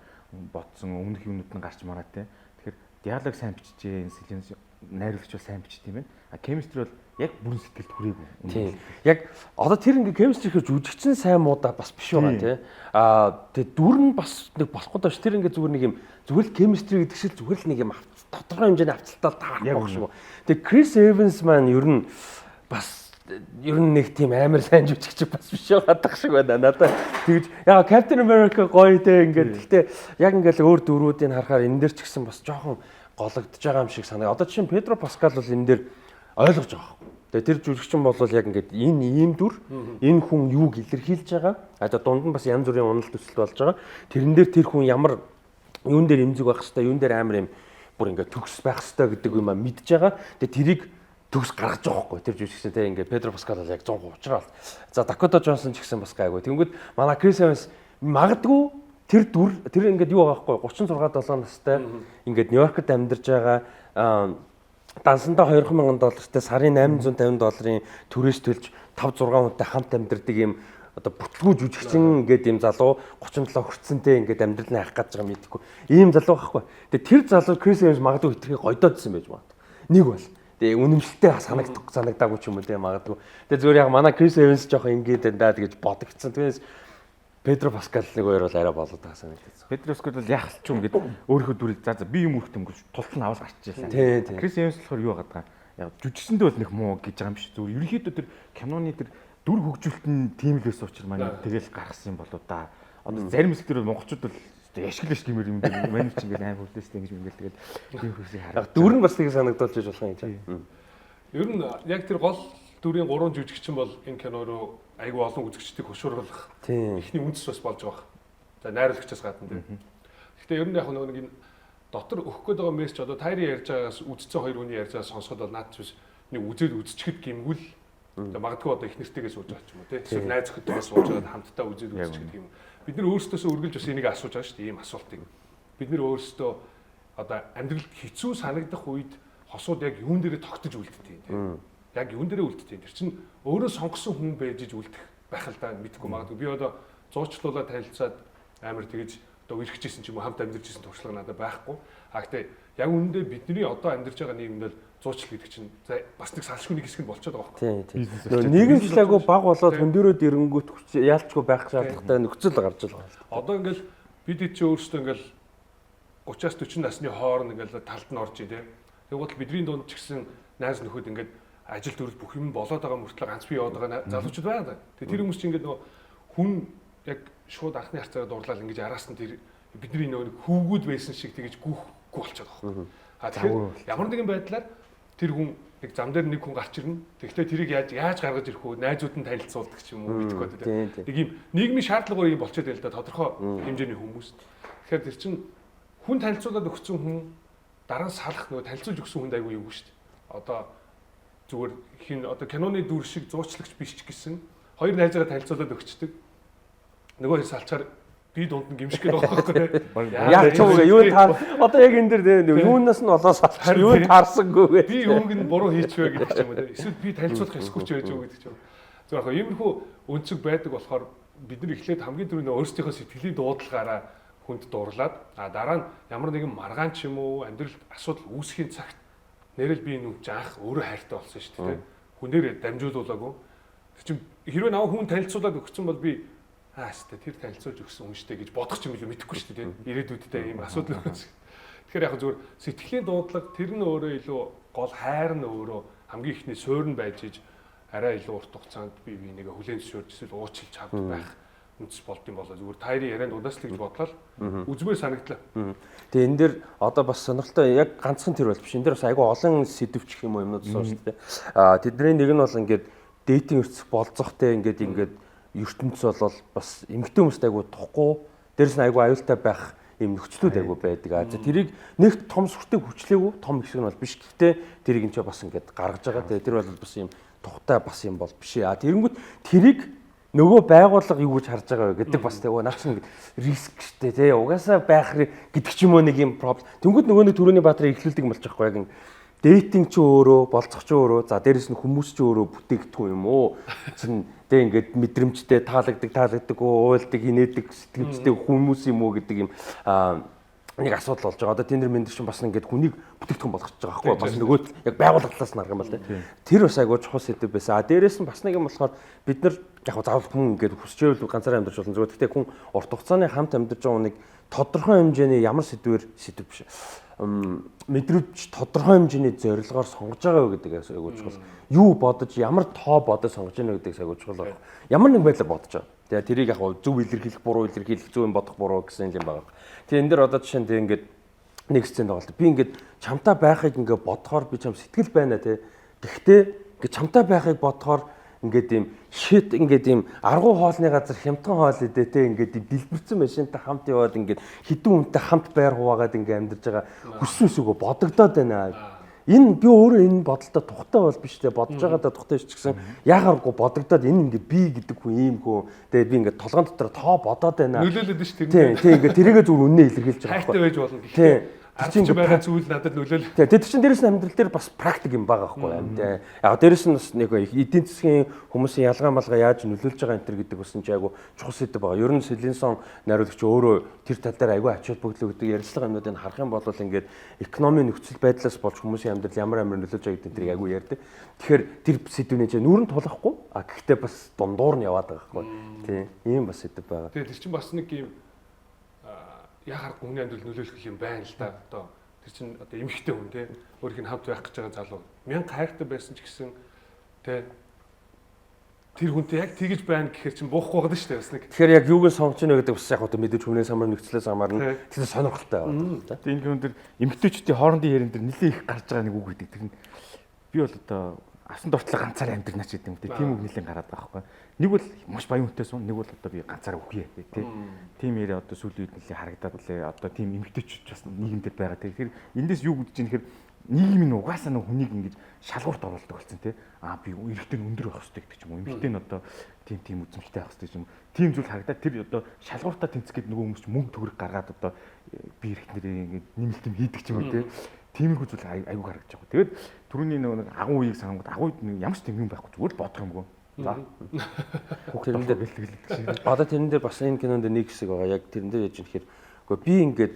бодсон өмнөх юмнууд нь гарч мараа те. Тэгэхээр диалог сайн бичжээ, сэлэнс найруулагч бол сайн бичт юм байна. Chemistry бол яг бүрэн сэтгэлд хүрээгүй. Тийм. Яг одоо тэр ингээ chemistry гэж үжигчин сайн муудаа бас биш байгаа тий. Тэгээ дүр нь бас нэг болохгүй доош тэр ингээ зүгээр нэг юм зүгээр л chemistry гэдэг шиг зүгээр л нэг юм тодорхой хэмжээний авцалтай таарах байх шүү. Тэгээ Chris Evans маань ер нь бас нэг тийм амар сайн жүжигч бас биш байгаадах шиг байна. Надад тэгж яа Captain America гоё те ингээд гэхдээ яг ингээл өөр дөрүүдийг харахаар энэ дэр ч гэсэн бас жоохон гологдож байгаа юм шиг санаа. Одоо чинь Pedro Pascal бол энэ дэр ойлгож байгаа. Тэгээ тэр жүжигчин бол яг ингээд энэ ийм дүр энэ хүн юуг илэрхийлж байгаа. Одоо дунд нь бас янз бүрийн унал төсөл болж байгаа. Тэрэн дээр тэр хүн ямар юун дээр эмзэг байх хэвээр юун дээр амар юм бүр ингээд төгс байх хэвээр гэдэг юм а мэдж байгаа. Тэгээ тэрийг төгс гаргаж байгаа хгүй тэр жүжигчтэй те ингээд Pedro Pascal бол яг 100% уучраал. За Dakota Johnson ч гэсэн бас гайгүй. Тэнгүүд манай Chris Evans магадгүй тэр дүр тэр ингээд юу байгаа хгүй 36 7 настай ингээд Нью-Йоркт амьдарч байгаа дансандаа $2,000 сарын $850 түрээс төлж 5 6 хүнтэй хамт амьдардаг юм одоо бүтлгүү жүжигчин гэдэг юм залуу 37 хүрцэнтэй ингээд амьдрал нь хайх гэж байгаа мэдхгүй ийм залуу байхгүй. Тэгээ тэр залуу Chris Evans магадгүй хитрхи гойдоодсэн байж магадгүй. Нэг бол тэгээ үнэмшилтэй санагдаагүй ч юм уу те магадгүй. Тэгээ зөвөр яг манай Chris Evans жоохон ингээд даа гэж бодогдсон. Тэгээс Pedro Pascal нэг хоёр бол арай болоод байгаа санагдсан. Pedro Pascal бол яах ч юм гээд өөрийнхөө дүрэл за би юм өрхт өнгөж тулт нь аваад гарчихжээ. Тийм. Chris Evans болохоор юу байгаа даа. Яг жүжигчэндээ бол нэг муу гэж байгаа юм шиг зүгээр. Ерөнхийдөө тэр киноны тэр дүр хөгжүүлэлт нь тийм л байсан учраас манай тэгэл гаргасан юм болоо да. Одоо зарим хэсгээр монголчууд бол яшглаш гэмээр юм байна. Манайч ингээд амар хүлээстэй ингэж ингээд тэгээд тийм хүмүүсийг хараа. Яг дүр нь бас тийг санагдуулж иж болох юм чинь. Ер нь яг тэр гол дүрийн 3 жүжигчин бол энэ кино руу айгүй олон үзэгчдийг хөшөөрлөх ихний үндэс бас болж байгаа. За найруулагчаас гадна тийм. Гэхдээ ер нь яг нэг энэ дотор өгөх гээд байгаа мессеж одоо тайрын ярьж байгаас үдцсэн хоёр хүний ярьж байгаас сонсоход бол наад чинь нэг үзээд үзчихэд гимгүүл магадгүй одоо их нэртэйгээ сууж байгаа ч юм уу тийм. Эсвэл найз охидтойгоо сууж байгаа хамтдаа үзээд үзчихэд юм. Бид нар өөрсдөөсөө үргэлж бас энийг асууж байгаа шүү дээ. Ийм асуултыг. Бид нар өөрсдөө одоо амьдралд хэцүү санагдах үед хосууд яг юун дээрээ тогтож үлддэг тийм. Яг юун дээрээ үлддэг. Тэр чинь өөрөө сонгосон хүн байж иж үлдэх байх л да мэдгүй магадгүй. Би одоо зуучлуулаад танилцаад амар тэгэж одоо үргэжсэн ч юм уу хамт амьдарч ирсэн туршлага надад байхгүй. А гэтээ яг үүндээ бидний одоо амьдарч байгаа нийгэмд л зуучлал гэдэг чинь бас нэг салшгүй нэг хэсэг нь болчиход байгаа байхгүй. Тийм. Нийгэм жилаагүй баг болоод хөндөрөөд ирэнгүүт яалчгүй байх шаардлагатай нөхцөл гарч байгаа. Одоо ингээл бид чи өөрсдөө ингээл 30-аас 40 насны хооронд ингээл талд нь орж ий тээ. Тэгвэл бидний дунд ч гэсэн найз нөхөд ингээд ажил төрөл бүх юм болоод байгаа мөртлөө ганц бие яваад байгаа залуучууд байна. Тэгээ тэр хүмүүс чинь ингээд нөгөө хүн яг шууд анхны харцаараа дуурлал ингэж араас нь тэр бидний нөгөө хүүгүүд байсан шиг тэгэж гүхгүй болчиход байгаа. А тэгэхээр ямар нэгэн байдлаар тэр хүн нэг зам дээр нэг хүн гарч ирнэ. Тэгэхдээ тэрийг яаж гаргаж ирэх вэ? Найзууд нь танилцуулдаг ч юм уу мэдхгүй тийм. Нэг юм нийгмийн шаардлагаар юм болчиход байл да тодорхой хэмжээний хүмүүс. Тэгэхээр тэр чинь хүн танилцуулаад өгсөн хүн дараа нь салах нөгөө танилцуулж өгсөн хүнд айгүй юу шүү дээ. Одоо зүгээр хин одоо киноны дүр шиг зуучлагч биш ч гэсэн хоёр найзаараа танилцуулаад өгчдөг. Нөгөө салчаар би дунд нь гимших гээд байгаа байхгүй. Яг ч үгүй юу таар одоо яг энэ дэр юунаас нь болоо салч юу таарсангүй. Би юуг нь буруу хийчихвэ гэдэг ч юм уу тийм. Эсвэл би танилцуулах эсгүй ч байж юу гэдэг ч юм. Зөвхөн иймэрхүү өнцөг байдаг болохоор бид нар эхлээд хамгийн түрүүний өөрсдийнхөө сэтгэлийн дуудлагаараа хүнд дуурлаад дараа нь ямар нэгэн маргаан ч юм уу амьдралд асуудал үүсхийн цагт нэрэл би нүг жаах өөрөө хайртай болсон шүү дээ. Хүнээр дамжуулуулаагүй. Тэр чинь хэрвээ наваа хүн танилцуулаад өгсөн бол би тэр танилцуулж өгсөн хүн штэ гэж бодох юм билүү мэдэхгүй шүү дээ. Ирээдүйдээ ийм асуудал үүсэх. Тэгэхээр яг зүгээр сэтгэлийн дуудлага тэр нь өөрөө илүү гол хайр нь өөрөө хамгийн ихний суурь нь байж иж арай илүү урт хугацаанд би нэгэ хүлээн зөвшөөрж эсвэл уучлж чаддаг байх үндэс болд юм болоо зүгээр тайрын ярианд удаас л гэж бодлоо үзмээр санагдлаа. Тэгээ энэ дэр одоо бас сонирхолтой яг ганцхан тэр бол биш. Энэ дэр бас айгүй олон сэдвч юм юмнууд сууж тээ. Тэдний нэг нь бол ингээд дейтинг өрцөх болцохтой ингээд ертөнц бол бас эмэгтэй хүмүүст айгүй тухгүй дээрэс нь айгүй аюултай байх юм нөхцлүүд айгүй байдаг. За тэрийг нэг том сүртэй хүчлээгүй том хэсэг нь бол биш. Гэхдээ тэрийг энэ ч бас ингээд гаргаж байгаа. Тэгээ тэр бол бас юм тухтай бас юм бол биш. Тэгэнгүүт тэрийг нөгөө байгууллага юу гэж харж байгаа вэ гэдэг бас тэгээ наач нэг риск штэ тий угаасаа байх гэдэг ч юм уу нэг юм проблем. Тэнгүүд нөгөө нэг төрөний баатрыг эхлүүлдэг юм болж байгаа юм. Дейтинг ч өөрөө болцох ч өөрөө за дээрэс нь хүмүүс ч өөрөө бүтээгдэхүүн юм уу? Чин тэг ингээд мэдрэмжтэй таалагддаг уйлдаг инээдэг сэтгэмжтэй хүмүүс юм уу гэдэг юм нэг асуудал болж байгаа. Одоо тендер мендер чинь бас ингээд хүнийг бүтээгдэхүүн болгож байгаа байхгүй бас нөгөө яг байгууллагаас нь арга юм бол тэр бас айгуу чухал сэдв байсан. Дээрээс нь бас нэг юм болохоор бид нар яг заавал хүн ингээд хүсчээвэл ганцаараа амьдарч болно зүгээр. Гэхдээ хүн урт хугацааны хамт амьдарч байгаа нэг тодорхой хэмжээний ямар сэдв биш мэдрэмж тодорхой хэмжээний зорилгоор сонгож байгаа вэ гэдэг айгуу чухал. Юу бодож ямар тоо бодож сонгож байна гэдэг айгуу чухал байна. Ямар нэг байдлаар бодож байгаа. Тэгээ тэрийг яг зөв илэрхийлэх, буруу илэрхийлэх, зөв юм бодох, буруу гэсэн юм байна. Тэгээ энэ дэр одоо жишээ нь тэг ингээд нэг сцен байгаа л да. Би ингээд чамтай байхыг ингээд бодохоор би чам сэтгэл байна те. Гэхдээ ингээд чамтай байхыг бодохоор ингээд ийм шит ингээд ийм аргуу хоолны газар хямдхан хоол идэ те ингээд дэлбэрсэн машинтай хамт яваад ингээд хідэн хүнтэй хамт байр хуваагаад ингээд амьдарч байгаа хүссэн үсээгөө бодогдоод байна. Энэ би өөрөө энэ бодолтой тухтай бол биш те бодож байгаадаа тухтай ч гэсэн яагааргүй бодогдоод энэ ингээд би гэдэг хүн ийм хүн тэгээ би ингээд толгоон дотор тоо бодоод байна. Нөлөөлөд нь ш тэр. Тийм ингээд тэрийгэ зүгээр үнэ илэрхийлж байгаа. Хайртай байж болно гэх. Арчиж байгаа зүйл надад нөлөөлөл. Тэгээд чинь дээрэс нь амьдрал дээр бас практик юм байгаа байхгүй юм те. Яг дээрэс нь бас нэг эдийн засгийн хүмүүсийн ялгаа малгай яаж нөлөөлж байгаа энэ төр гэдэг бас нэг айгу чухал сэдв байгаа. Ер нь Селенсон найруулагч өөрөө тэр тал дээр айгу ач холбогдол гэдэг ярилцлага юмнуудыг харах юм бол ингээд экономийн нөхцөл байдлаас болж хүмүүсийн амьдрал ямар нөлөөлж байгаа гэдэг тэрийг айгу ярьдаг. Тэгэхээр тэр сэдвний чинь нүүрэн тулахгүй а гэхдээ бас дундуур нь яваад байгаа байхгүй. Тийм ийм бас сэдв байгаа. Тэгээд тэр чинь бас нэг юм яхаар хүний амьдрал нөлөөлөх юм байна л да. Одоо тэр чинь одоо эмэгтэй хүн те өөрийнх нь хамт байх гэж байгаа залуу 1000 хайртай байсан ч гэсэн те тэр хүнтэй яг тэгж байна гэхээр чинь буухгүй байгаа шүү дээ бас нэг. Тэгэхээр яг юуг нь сонгож ийнэ гэдэг бас яг одоо мэдээж хүнээс хамаар нэгцлээс хамаар нь тэр сонирхолтой байна. Энэ хүн дээр эмгтээчүүдийн хоорондын яриан дээр нэлээд их гарч байгаа нэг үг гэдэг. Тэр нь би бол одоо авсан дуртлаа ганцаараа амьдрнаа ч гэдэг юм те. Тийм үг нэлээд гараад байгаа байхгүй. Нэг бол маш баян хүнтэй суун, нэг бол одоо би ганцаараа үхье тий. Тийм яриа одоо сүүлийн үед нэлээд харагдаад үлээ. Одоо тийм эмгтээчүүд бас нийгэмдэр байгаа. Тэгэхээр эндээс юу гэж юм нэхэр нийгэм нь угаасаа нэг хүнийг ингэж шалгуурт оруулдаг болсон тий. Би эрэгтэй нь өндөр байх хэрэгтэй гэдэг ч юм уу. Эмэгтэй нь одоо тийм үзмжтэй байх хэрэгтэй юм. Тийм зүйл харагдаад тэр одоо шалгууртаа тэнцэх гээд нөгөө хүмүүс мөнгө төгрөг гаргаад одоо би эрэгтнэрээ ингэж нэмэлтэм хийдэг ч юм уу тий. Тиймэрхүү зүйл аюу харагдаж байгаа. Тэгээд түрүүний нэг агуу үеийг санангууд агуу ямар ч тийм юм байхгүй зүгээр л бодох юмгүй. За. Тэрэн дээр бэлтгэлдэг шиг. Одоо тэрэн дээр бас энэ кинонд нэг хэсэг байгаа. Яг тэрэн дээр яж ихээр үгүй би ингээд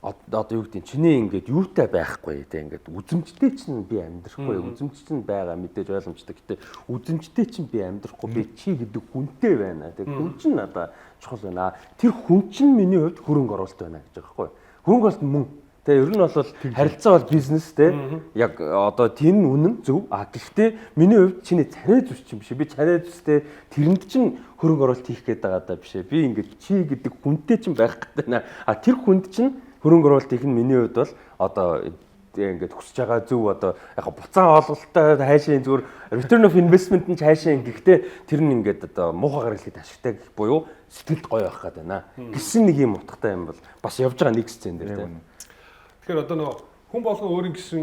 одоо юу гэдэг чиний ингээд юутай байхгүй те ингээд үзэмжтэй чинь би амьдрахгүй үзэмж чинь байгаа мэдээж ойлгомжтой. Гэтэ үзэмжтэй чинь би амьдрахгүй би чи гэдэг хүнтэй байна. Тэг хүн чинь надаа чухал байна. Тэр хүн чинь миний хувьд хөрөнгө оруулалт байна гэж байгаа байхгүй. Хөрөнгө оруулалт мөн. Тэгээ ер нь бол харилцаа бол бизнес те яг одоо тийм үнэн зөв. Гэхдээ миний хувьд чиний царай зүс чинь биш. Би царай зүстэй тэрэнд чинь хөрөнгө оруулалт хийх гээд байгаа даа биш. Би ингээд чи гэдэг хүнтэй чинь байх гэдэг байна. Тэр хүнд чинь хөрөнгө оруулалт хийх нь миний хувьд бол одоо ингээд хүсэж байгаа зөв одоо яг буцаан олголттой хайшаа зүгээр return of investment нь хайшаа гэхдээ тэр нь ингээд одоо муухай гаргалыг ашигтай гэх буюу сэтгэлд гоё байх гээд байна. Гэсэн нэг юм утгатай юм бол бас явж байгаа нэг сцен дээр тийм. Тэгэхээр одоо нөгөө хүн болгон өөрийн гэсэн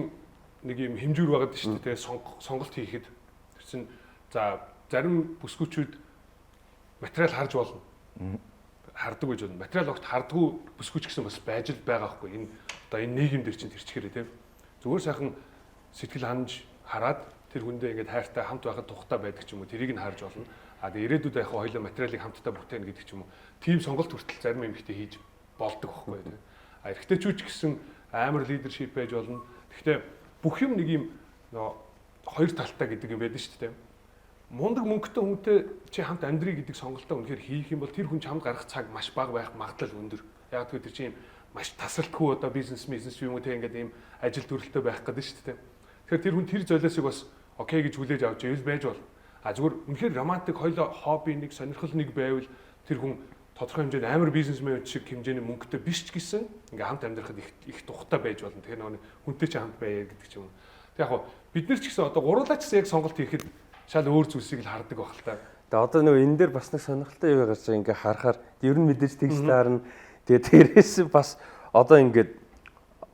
нэг юм хэмжүүр байгаад шүү дээ. Сонголт хийхэд тэр чинь за зарим бүсгүүчүүд материал харж болно. Хардаг гэж байна. Материал огт хардггүй бүсгүүч гэсэн бас байж л байгаа хгүй. Энэ одоо энэ нийгэм дээр чинь тэрчгээрээ тийм. Зүгээр сайхан сэтгэл ханаж хараад тэр хүндээ ингээд хайртай хамт байхад тухтай байдаг ч юм уу тэрийг нь харж болно. Тэгээ ирээдүйд яг хоёулаа материалыг хамтдаа бүтээнэ гэдэг ч юм уу. Тим сонголт хүртэл зарим юм ихтэй хийж болдог байхгүй тийм. Эрэгтэйчүүч гэсэн амар лидершип байж болно. Гэхдээ бүх юм нэг юм хоёр талтай гэдэг юм байдаг шүү дээ. Мундаг мөнгөтэй хүнтэй чи хамт амьдрий гэдэг сонголтоо үнэхээр хийх юм бол тэр хүн чамд гарах цаг маш бага байх магадлал өндөр. Яг тэр чинь маш тасралтгүй одоо бизнес юм уу те ингээд ийм ажил төрөлтөй байх гэдэг шүү дээ. Тэгэхээр тэр хүн тэр золиосыг бас окей гэж хүлээж авч ивэл байж бол. Зүгээр үнэхээр романтик хоёул хобби нэг сонирхол нэг байвал тэр хүн тодорхой хэмжээнд амар бизнесмен шиг хэмжээний мөнгөтэй биш ч гэсэн ингээм хамт амьдрахад их тухтай байж болно. Тэгэхээр нөгөө хүнтэй ч хамт байя гэдэг ч юм. Тэг яг бид нар ч гэсэн одоо гурлаач гэсэн яг сонголт хийхэд шал өөр зүйлсийг л хардаг байх л та. Тэгээ одоо нөгөө энэ дээр бас нэг сонирхолтой юу гарч байгаа ингээ харахаар ер нь мэдээж тэгж таарна. Тэгээ тэрээс бас одоо ингээд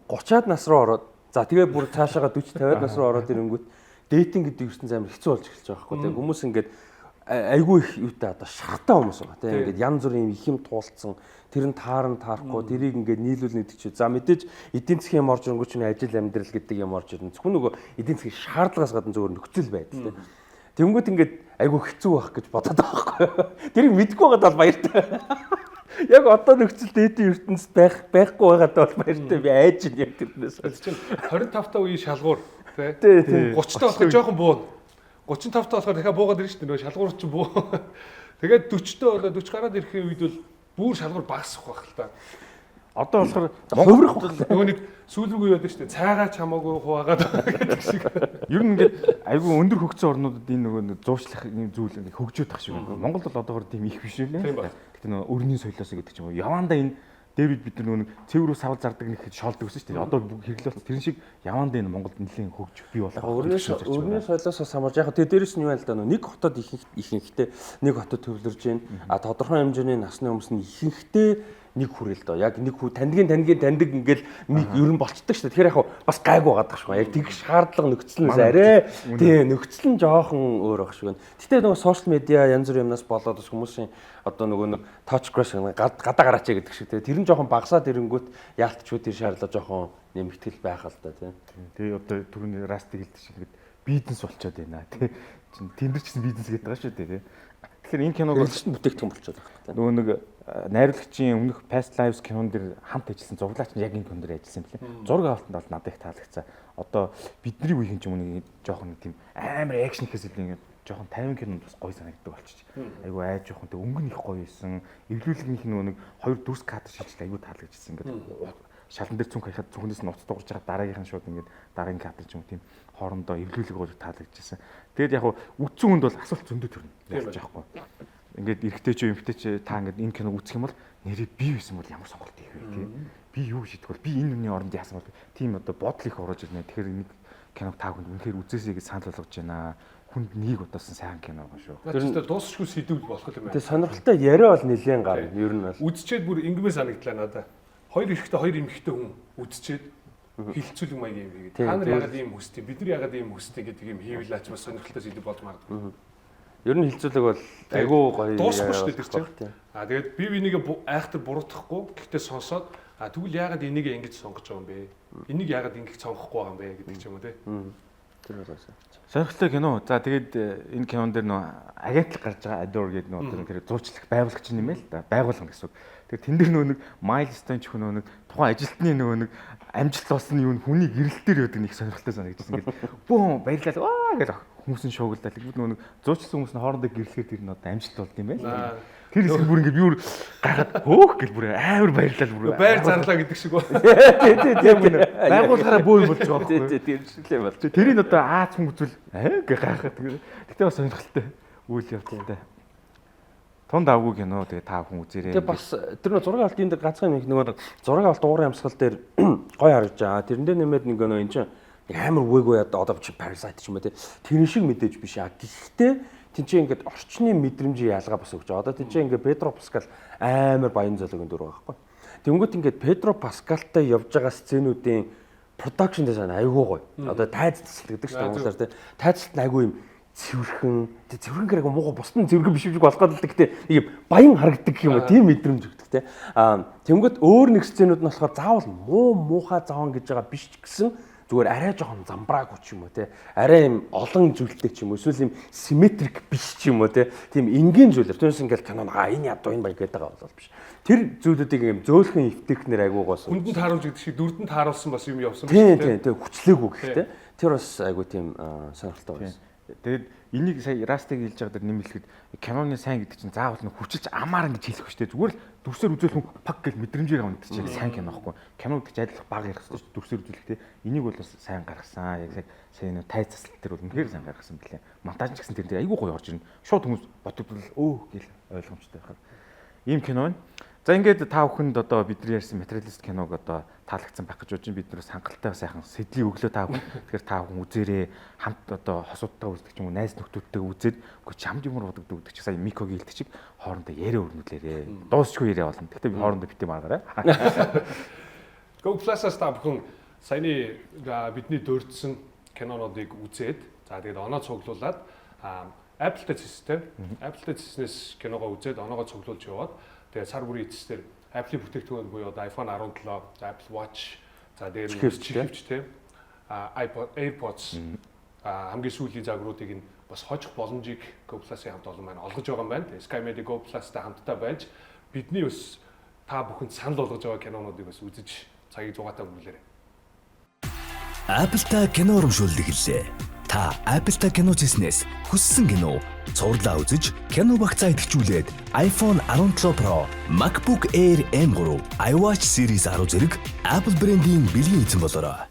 30-аад нас руу ороод за тэгээ бүр цаашаага 40-50-аад нас руу ороод ирэнгүүт дейтинг гэдэг ертөнц амар хэцүү болж эхэлж байгаа байхгүй. Тэгээ хүмүүс ингээд айгүй их юутай одоо шахтаа хүмүүс байгаа тийм ингээд янз бүрийн их юм туулцсан тэр нь таарахгүй тэрийг ингээд нийлүүлнэ гэдэг чинь за мэдээж эдийн засгийн юм орж ирэнгүүт чинь ажил амьдрал гэдэг юм орж ирнэ зөвхөн нөгөө эдийн засгийн шаардлагаас гадна зөвхөн нөхцөл байдал тийм тэнгүүт ингээд айгүй хэцүү байх гэж бодоод байгаа байхгүй тэрийг мэдгүй байгаад бол баяртай яг одоо нөхцөл дээдийн ертөнцид байхгүй байгаад бол баяртай би айж ин яг тэрнээс чинь 25 та үеийн шалгуур тийм 30 та болох жоохон буу 35 та болохоор дахиад буугаад ирж шүү дээ. Нөгөө шалгуур чинь буу. Тэгээд 40 та болоо 40 гараад ирэхээ үед бол бүр шалгуур багасах байх л та. Одоо болохоор хувирах байх. Нөгөө нэг сүүл рүү яадаг шүү дээ. Цайгаа чамаагүй хуваагаад гэдэг шиг. Ер нь ингээд айгүй өндөр хөгжсөн орнуудад энэ нөгөө зуучлах юм зүйл ингээд хөгжөөд тах шиг байна. Монгол бол одоогор тийм их биш үлээ. Гэтэ нөгөө өрний соёлоос гэдэг ч юм уу. Явандаа энэ Дэвид бид нар нөгөө цэвэр савл зардаг нэг шоолдог гэсэн шүү дээ. Одоо хэрэглэл тэрэн шиг явандаа энэ Монголд нэлээд хөгжих бий болох. Өрний соёлоос хамаарч яг тэгээ дээрэс нь юу байл да нэг хотод ихэнхдээ нэг хотод төвлөрж байна. Тодорхой хэмжээний насны хүмүүс нь ихэнхдээ нэг хүрэл доо. Яг нэг хүү таньдаг ингээл ер нь болцдог шүү дээ. Тэгэхээр яг бас гайгүй байгаа дах шүү. Яг тэг шаардлага нөхцөлнөөс арай тий нөхцөл нь жоохон өөр байх шиг байна. Гэтэ нөгөө сошиал медиа янз бүр юмнаас болоод бас хүмүүсийн одоо нөгөө нэг touch crush гадаа гараач гэдэг шиг тий тэр нь жоохон багасаад ирэнгүүт яалтчгүй тэр шаардлага жоохон нэмэгдэл байх л да тий. Тэгээ одоо түрүүний растиг хэлдэг шиг бизнес болчиход байна тий. Тэндэр ч гэсэн бизнес гэдэг байгаа шүү дээ тий. Тэгэхээр энэ киног нь бүтээгдэхүүн болчиход байна. Нөгөө нэг найруулагчийн өмнөх Past Lives кинон дэр хамт ажилласан зурлаач нь яг энэ кинон дэр ажилласан юм лээ. Зураг авалтанд бол надад их таалагдсан. Одоо бидний үеийн ч юм уу нэг жоохон тийм амар экшн гэхээс илүү ингээд жоохон 50 кинонд бас гоё санагддаг болчих. Айгу айж жоохон тэг өнгө нь их гоё байсан. Эвлүүлэгнийх нөгөө нэг хоёр дүрс кадр шилжил айгу таалагдчихсан. Ингээд шалан дээр цүнх хаяхад цүнхнээс нь уц дуурж байгаа дараагийнх нь шууд ингээд дараагийн кадр ч юм уу тийм хоорондоо эвлүүлэг болж таалагдчихсан. Тэгээд яг үдцэн хүнд бол асуулт зөндөө төрнө. Яаж яахгүй. Ингээд эргэтэй ч эмхтэй ч та ингээд энэ киног үзэх юм бол нэрээ би байсан бол ямар сонголт хийх вэ тийм. Би юу шийдэх вэ? Би энэ хүний оронд яасан бол тийм одоо бодол их орж ирнэ. Тэгэхээр нэг киног та хүнд үнэхээр үзээсэй гэж санал болгож байна. Хүнд нэг удаасан сайн кино байгаа шүү. Тэр дуусахгүй сэдвүүл болох юм байна. Тэгээ сонирхолтой яриа бол нэлээд гарна. Ер нь бол Үдчихэд бүр ингэмээ санагдлаа надаа. Хоёр эрэгтэй хоёр эмэгтэй хүн үдчихэд хилцүүлэг маяг юм хийгээд. Та нар ягаад ийм хүсдэг? Бид нар ягаад ийм хүсдэг гэдэг юм хийвлаач бас сонирхолтой сэдв болж магадгүй. ер нь хилцүүлэг бол айгүй гоё. Дуусахгүй шүү дээ тэр чинь. Тэгээд би энийг айхтар буруутгахгүй. Гэхдээ сонсоод тэгвэл ягаад энийг ингэж сонгож байгаа юм бэ? Энийг ягаад ингэж сонгохгүй байгаа юм бэ гэдэг ч юм уу те. Тэр болоосаа. Сонирхолтой кино. За тэгээд энэ кинон дээр нөө агентлаг гарч байгаа Adore гэдэг нөө тэр зуучлах байгуулагч юм байл та. Байгуулган гэсэн үг. Тэгээд тэн дээр нэг milestone ч нөө нэг тухайн ажилтны нэг амжилт болсон юу хүний гэрэл дээр байдаг нэг сонирхолтой санагдчихсан. Ингээд бөө баярлалаа гэж хүмүүс нь шуугилдаа. Тэгвэл нөө зуучлсан хүмүүс нь хоорондоо гэрлэхээр тэр нь одоо амжилт болд юм байл. Тэр хэсэг бүр ингээд юу гараад хөөх гэж бүр амар баярлал бүр байр зарлаа гэдэг шиг ба. Тийм байгуулахаараа бөө болж байгаа байхгүй. Тийм шиг л бол. Тэрийг одоо Аз хүн үзвэл гэж гайхаад тэгтээ бас сонирхолтой үйл явдалтай. Тунд авгүй кино тэгээ та хүн үзээрэй. Тэгээ бас тэр нөө зураг алтын дээр ганцхан нэг нөгөө зураг алт уурын амьсгал дээр гоё харагдаж байгаа. Тэрэн дээр нэмээд нэг нөө эн чинь амар үегүй одоо чи Parasite ч юм уу тэр шиг мэдээж биш аа. Гэхдээ тэнцээ ингээд орчны мэдрэмжийн ялгаа бас өгч байгаа. Одоо тэнцээ ингээд Педро Паскал амар баян залуугийн дүр байгаа байхгүй. Тэнгүүт ингээд Педро Паскалтай явж байгаа сценүүдийн production design айгүй гоё. Одоо тайз тасалт гэдэг чинь монголоор тийм тайзт айгүй юм цэвэрхэн гэрэг муугаа бусдын цэвэрхэн биш биш болох гэдэг. Гэтэ нэг баян харагддаг юм уу тийм мэдрэмж өгдөг тийм. Тэнгүүт өөр нэг сценүүд нь болохоор заавал муухай зааван гэж байгаа биш ч гэсэн зүгээр арай жоохон замбраагүй ч юм уу те арай юм олон зүйлтэй ч юм уу эсвэл юм симметрик биш ч юм уу те тийм энгийн зүйлэр түүнээс ингээл кинон энэ ядуу энэ баяг гэдэг байгаа бол биш тэр зүйлүүдийг юм зөөлхөн эвтэхнэр айгуугаас хүндэн тааруулж гэдэг шиг дүрдэн тааруулсан бас юм явсан байна тийм хүчлээгүй гэхдээ тэр бас айгуу тийм сонирхолтой байсан. Тэгээд энийг сая Растыг хэлж байгаа дэр нэмэлхэд киноны сайн гэдэг чинь заавал нэг хүчилж амаар ингэж хэлэх хөштэй зүгээр л дүрсээр үзэл хүн пак гэж мэдрэмжээр авах гэдэг чинь сайн кино байхгүй. Кино гэж ажиллах баг ярих хэрэгтэй дүрсээр үзүүлэхдээ энийг бол бас сайн гаргасан. Яг сая нэг тайз тасалт дээр бол үнэхээр сайн гаргасан билээ. Монтаж ч гэсэн тэр дээр айгүй гоё орж ирнэ. Шууд хүмүүс бодвол гэл ойлгомжтой байхаар. Ийм кино байна. За ингээд та бүхэнд одоо бидний ярьсан материалист киног одоо таалагдсан байх гэж бодож байна. Бид нэрс хангалттай сайхан сэдлийг өглөө та бүхэн. Тэгэхээр та бүхэн үзээрэй. Хамт одоо хосуудтай үздэг ч юм уу найз нөхдөдтэй үзээд үгүй чамд юмр бодогддог гэдэг чи сая Микогийн хэлдэг чиг хоорондоо яриа өрнүүлээрээ. Дуусчгүй яриа болно. Гэхдээ би хоорондоо битээ маргаарай. Go Plus-аас та бүхэн саяны бидний дөрдсөн кинонуудыг үзээд за тэгээд оноо цуглуулад Apple-тэй систем. Apple-тэй системээс киногоо үзээд оноогоо цуглуулж яваад тэгээ сар бүрийн эцэстэр Apple-ийн бүтээгдэхүүн буюу iPhone 17, Apple Watch, за дээр чихвчтэй, iPod, AirPods хамгийн сүүлийн загваруудыг нь бас хожих боломжийг Go Plus-ийн хамт олон маань олгож байгаа юм байна. Тэгээ SkyMedia Go Plus-тай хамтдаа байж бидний бас та бүхэнд санал болгож байгаа кинонуудыг бас үзэж цагийг зугаатай өнгөрүүлээрэй. Apple-тай кино урамшууллыг хэллээ. Та Apple-тай кино зэснээс хүссэн кино цуурлаа үзэж кино багцаа идэвхжүүлээд iPhone 17 Pro, MacBook Air M3, iWatch Series 10 зэрэг Apple брендийн бэлгийн эзэн болоорой.